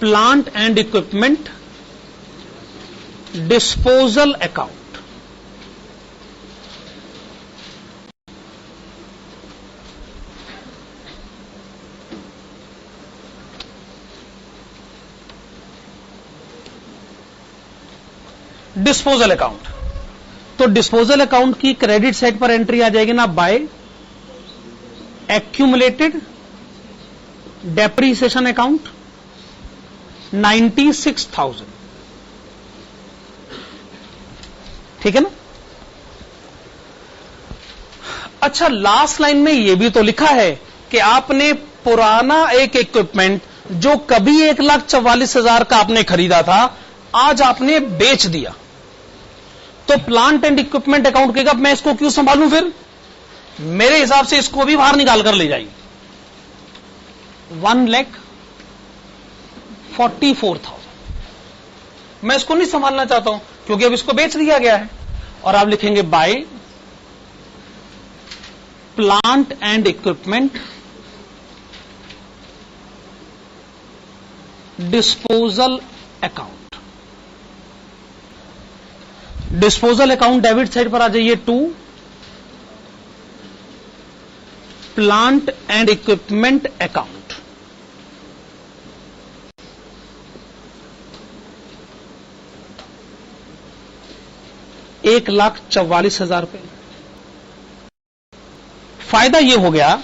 Plant and equipment disposal account. Disposal account, तो डिस्पोजल अकाउंट की क्रेडिट साइड पर एंट्री आ जाएगी ना, बाय एक्यूमुलेटेड डेप्रीसिएशन अकाउंट 96,000। ठीक है ना। अच्छा, लास्ट लाइन में यह भी तो लिखा है कि आपने पुराना एक इक्विपमेंट जो कभी 1,44,000 का आपने खरीदा था, आज आपने बेच दिया। तो प्लांट एंड इक्विपमेंट अकाउंट कहेगा मैं इसको क्यों संभालूं, फिर मेरे हिसाब से इसको भी बाहर निकाल कर ले जाइए। 1,44,000 मैं इसको नहीं संभालना चाहता हूं, क्योंकि अब इसको बेच दिया गया है। और आप लिखेंगे by plant and equipment disposal account. Disposal account debit side पर आ जाइए to plant and equipment account. ₹1,44,000। फायदा यह हो गया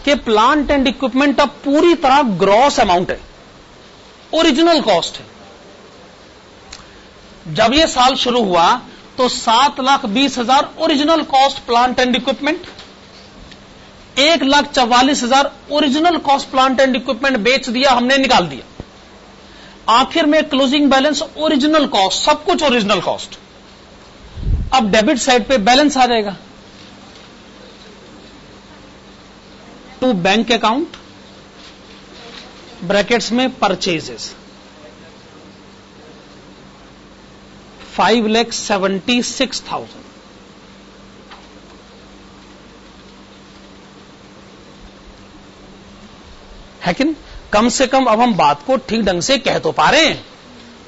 कि प्लांट एंड इक्विपमेंट अब पूरी तरह ग्रॉस अमाउंट है, ओरिजिनल कॉस्ट है। जब यह साल शुरू हुआ तो 7,20,000 original cost plant and equipment, 1,44,000 original cost plant and equipment बेच दिया, हमने निकाल दिया। आखिर में क्लोजिंग बैलेंस ओरिजिनल कॉस्ट, सब कुछ ओरिजिनल कॉस्ट। अब डेबिट साइड पे बैलेंस आ जाएगा टू बैंक अकाउंट ब्रैकेट्स में परचेजेस 5,76,000। है कि नहीं? कम से कम अब हम बात को ठीक ढंग से कह तो पा रहे हैं।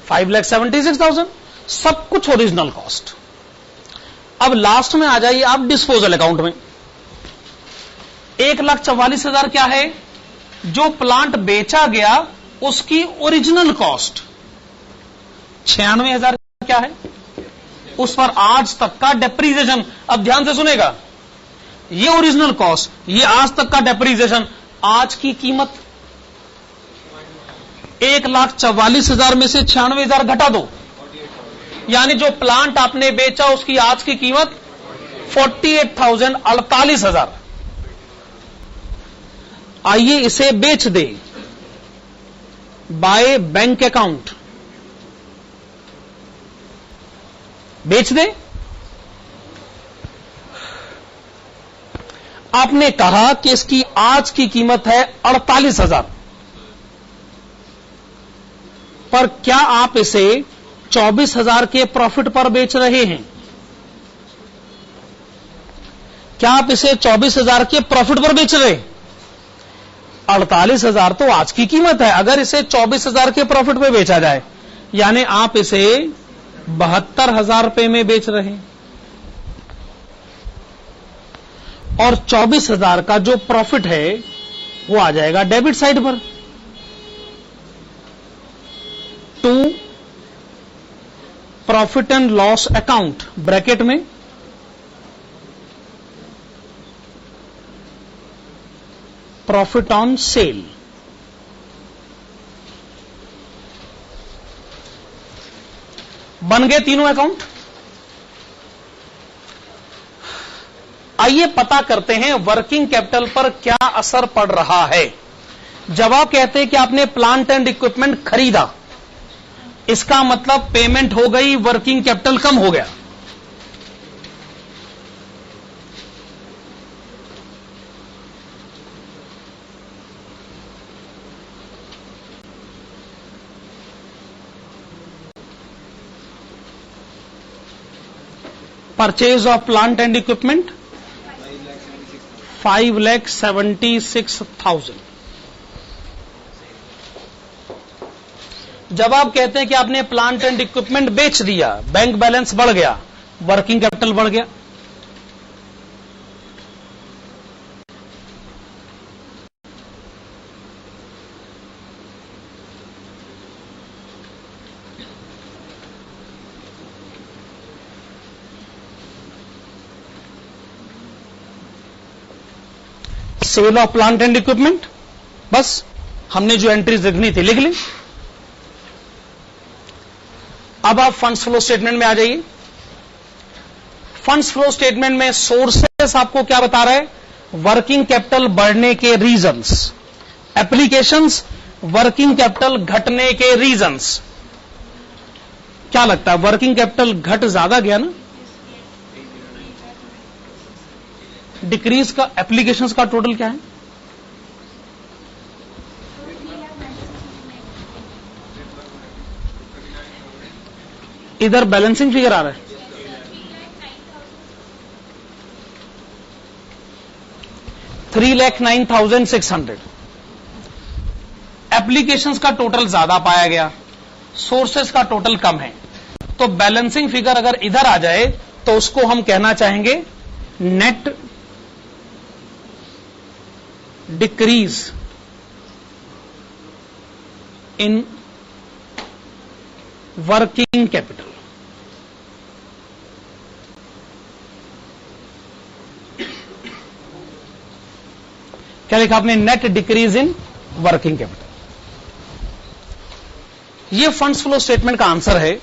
5,76,000 सब कुछ ओरिजिनल कॉस्ट। अब लास्ट में आ जाइए आप डिस्पोजल अकाउंट में। 1,44,000 क्या है, जो प्लांट बेचा गया उसकी ओरिजिनल कॉस्ट। 96,000 क्या है, उस पर आज तक का डेप्रीसिएशन। अब ध्यान से सुनेगा, ये ओरिजिनल कॉस्ट, ये आज तक का डेप्रीसिएशन। आज की कीमत 1,44,000 में से 96,000 घटा दो, यानी जो प्लांट आपने बेचा उसकी आज की कीमत 48,000, 48,000। आइए इसे बेच दे बाय बैंक अकाउंट, बेच दे। आपने कहा कि इसकी आज की कीमत है 48,000, पर क्या आप इसे 24,000 के प्रॉफिट पर बेच रहे हैं? क्या आप इसे 24,000 के प्रॉफिट पर बेच रहे हैं? 48,000 तो आज की कीमत है। अगर इसे 24,000 के प्रॉफिट पे बेचा जाए, यानी आप इसे 72,000 रुपए में बेच रहे हैं, और 24,000 का जो प्रॉफिट है वो आ जाएगा डेबिट साइड पर to profit and loss account bracket में प्रॉफिट ऑन सेल। बन गए तीनों अकाउंट। आइए पता करते हैं वर्किंग कैपिटल पर क्या असर पड़ रहा है। जब आप कहते हैं कि आपने प्लांट एंड इक्विपमेंट खरीदा, इसका मतलब पेमेंट हो गई, वर्किंग कैपिटल कम हो गया। Purchase of plant and equipment 5,76,000। जब आप कहते हैं कि आपने प्लांट एंड इक्विपमेंट बेच दिया, बैंक बैलेंस बढ़ गया, वर्किंग कैपिटल बढ़ गया। Sale of plant and equipment, बस हमने जो एंट्रीज लिखनी थी लिख ली। अब आप फंड्स फ्लो स्टेटमेंट में आ जाइए। फंड्स फ्लो स्टेटमेंट में सोर्सेस आपको क्या बता रहा है? वर्किंग कैपिटल बढ़ने के रीजंस। एप्लीकेशंस वर्किंग कैपिटल घटने के रीजंस। क्या लगता है, वर्किंग कैपिटल घट ज्यादा गया ना? डिक्रीज का एप्लीकेशंस का टोटल क्या है? इधर बैलेंसिंग फिगर आ रहा है, $3,09,600। एप्लीकेशंस का टोटल ज्यादा पाया गया, सोर्सेस का टोटल कम है। तो बैलेंसिंग फिगर अगर इधर आ जाए तो उसको हम कहना चाहेंगे net decrease in working capital. क्या लिखा आपने? Net decrease in working capital. यह फंड्स फ्लो स्टेटमेंट का आंसर है।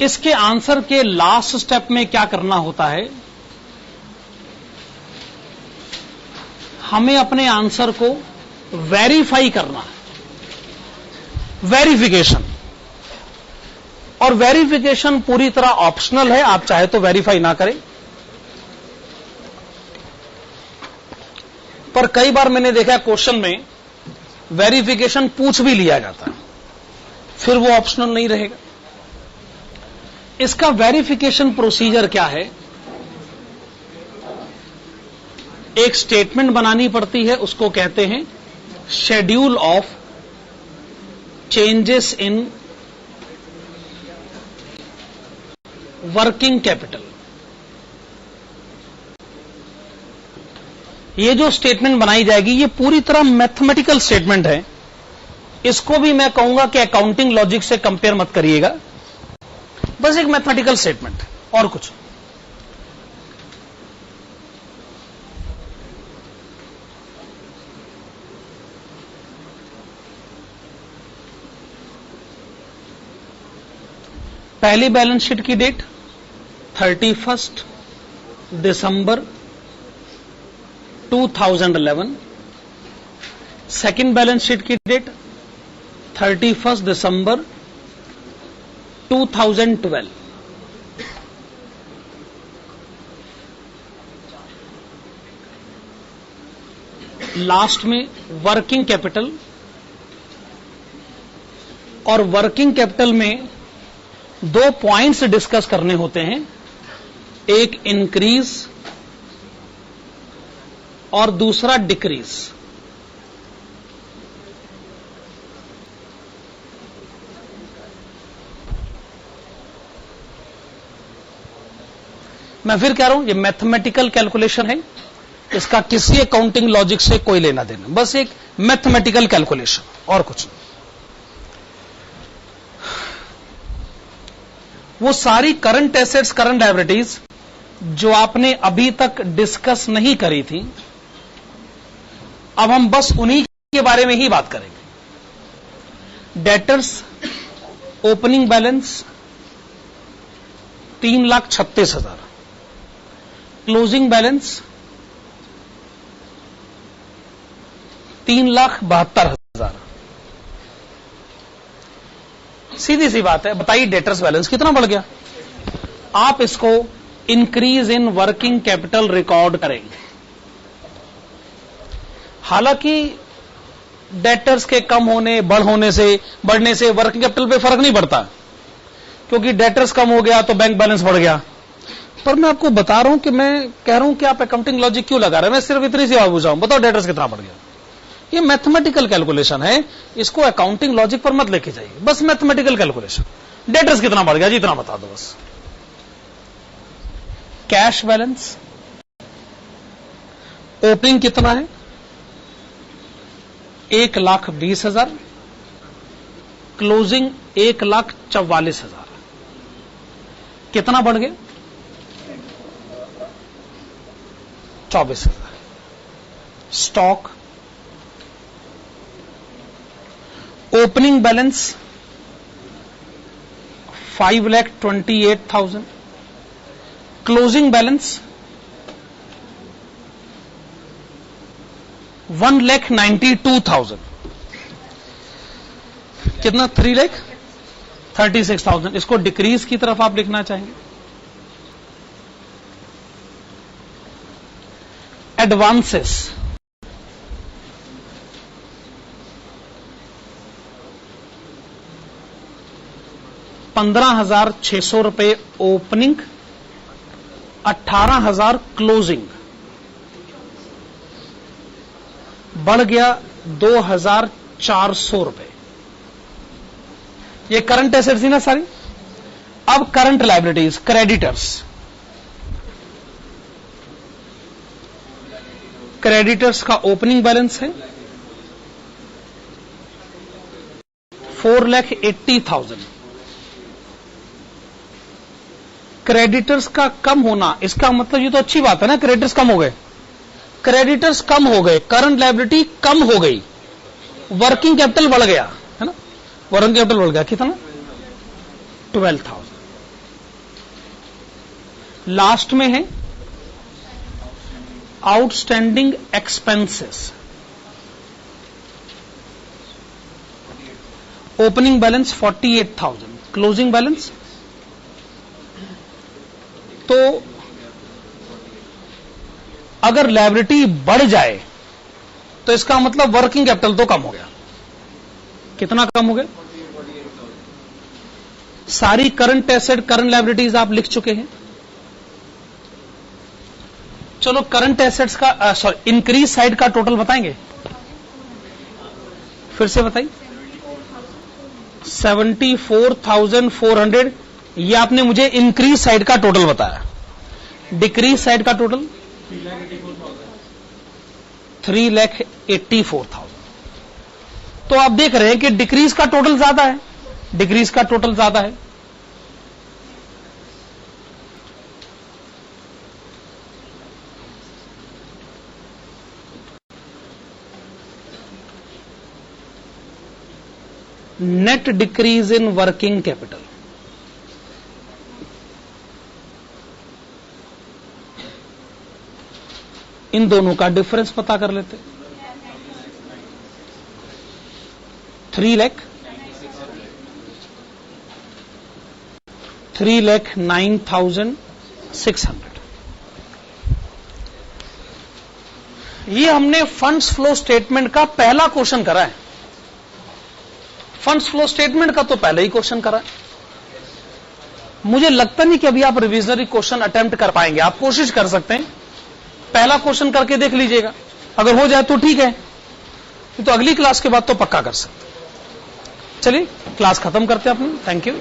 इसके आंसर के लास्ट स्टेप में क्या करना होता है? हमें अपने आंसर को वेरीफाई करना है, वेरिफिकेशन। और वेरिफिकेशन पूरी तरह ऑप्शनल है, आप चाहे तो वेरीफाई ना करें। पर कई बार मैंने देखा क्वेश्चन में वेरिफिकेशन पूछ भी लिया जाता है, फिर वो ऑप्शनल नहीं रहेगा। इसका वेरिफिकेशन प्रोसीजर क्या है? एक स्टेटमेंट बनानी पड़ती है, उसको कहते हैं schedule of changes in working capital. ये जो स्टेटमेंट बनाई जाएगी ये पूरी तरह मैथमेटिकल स्टेटमेंट है। इसको भी मैं कहूंगा कि अकाउंटिंग लॉजिक से कंपेयर मत करिएगा, बस एक मैथमेटिकल स्टेटमेंट और कुछ। पहली बैलेंस शीट की डेट 31 दिसंबर 2011। सेकंड बैलेंस शीट की डेट 31 दिसंबर 2012। लास्ट में वर्किंग कैपिटल, और वर्किंग कैपिटल में दो पॉइंट्स डिस्कस करने होते हैं, एक इंक्रीज और दूसरा डिक्रीज। मैं फिर कह रहा हूं ये मैथमेटिकल कैलकुलेशन है, इसका किसी अकाउंटिंग लॉजिक से कोई लेना देना, बस एक मैथमेटिकल कैलकुलेशन और कुछ नहीं। वो सारी करंट एसेट्स, करंट लायबिलिटीज जो आपने अभी तक डिस्कस नहीं करी थी, अब हम बस उन्हीं के बारे में ही बात करेंगे। Debtors opening balance 3,36,000, closing balance 3,72,000। सीधी सी बात है, बताइए डेटर्स बैलेंस कितना बढ़ गया। आप इसको increase in working capital record करेंगे। हालांकि डेटर्स के कम होने बढ़ने से वर्किंग कैपिटल पे फर्क नहीं पड़ता, क्योंकि डेटर्स कम हो गया तो बैंक बैलेंस बढ़ गया। पर मैं आपको बता रहा हूं कि मैं कह रहा हूं कि आप अकाउंटिंग लॉजिक क्यों लगा रहे हैं। मैं सिर्फ इतनी सी बात पूछ रहा हूं, बताओ डेटर्स कितना बढ़ गया। ये मैथमेटिकल कैलकुलेशन है, इसको अकाउंटिंग लॉजिक पर मत लेके जाइए, बस मैथमेटिकल कैलकुलेशन। डेटर्स कितना बढ़ गया जी, इतना बता दो बस। कैश बैलेंस ओपनिंग कितना है, 1,20,000, क्लोजिंग 1,44,000। कितना बढ़ गया, 24,000। Stock opening balance 5,28,000, closing balance 1,92,000। कितना, 3,36,000। इसको डिक्रीज की तरफ आप लिखना चाहेंगे। एडवांसेस 15,600 रुपए ओपनिंग, 18,000 क्लोजिंग, बढ़ गया 2,400 रुपए। ये करंट एसेट्स थी ना सारी। अब करंट लायबिलिटीज, क्रेडिटर्स का ओपनिंग बैलेंस है 4,80,000। क्रेडिटर्स का कम होना, इसका मतलब ये तो अच्छी बात है ना, क्रेडिटर्स कम हो गए, करंट लायबिलिटी कम हो गई, वर्किंग कैपिटल बढ़ गया, है ना। वर्किंग कैपिटल बढ़ गया कितना, 12,000। लास्ट में है outstanding expenses, opening balance 48,000, closing balance. तो अगर लायबिलिटी बढ़ जाए तो इसका मतलब वर्किंग कैपिटल तो कम हो गया। कितना कम हो गया, सारी करंट एसेट करंट लायबिलिटीज आप लिख चुके हैं। चलो करंट एसेट्स का सॉरी इंक्रीज साइड का टोटल बताएंगे, फिर से बताइए। 74,400, ये आपने मुझे इंक्रीज साइड का टोटल बताया। डिक्रीज साइड का टोटल 3,84,000। तो आप देख रहे हैं कि डिक्रीज का टोटल ज्यादा है, net decrease in working capital, इन दोनों का डिफरेंस पता कर लेते। 3,09,600। ये हमने फंड्स फ्लो स्टेटमेंट का पहला क्वेश्चन करा है। फंड्स फ्लो स्टेटमेंट का तो पहले ही क्वेश्चन करा है। मुझे लगता नहीं कि अभी आप रिविजनरी क्वेश्चन अटेम्प्ट कर पाएंगे। आप कोशिश कर सकते हैं, पहला क्वेश्चन करके देख लीजिएगा, अगर हो जाए तो ठीक है, तो अगली क्लास के बाद तो पक्का कर सकते। चलिए क्लास खत्म करते हैं अपनी। Thank you.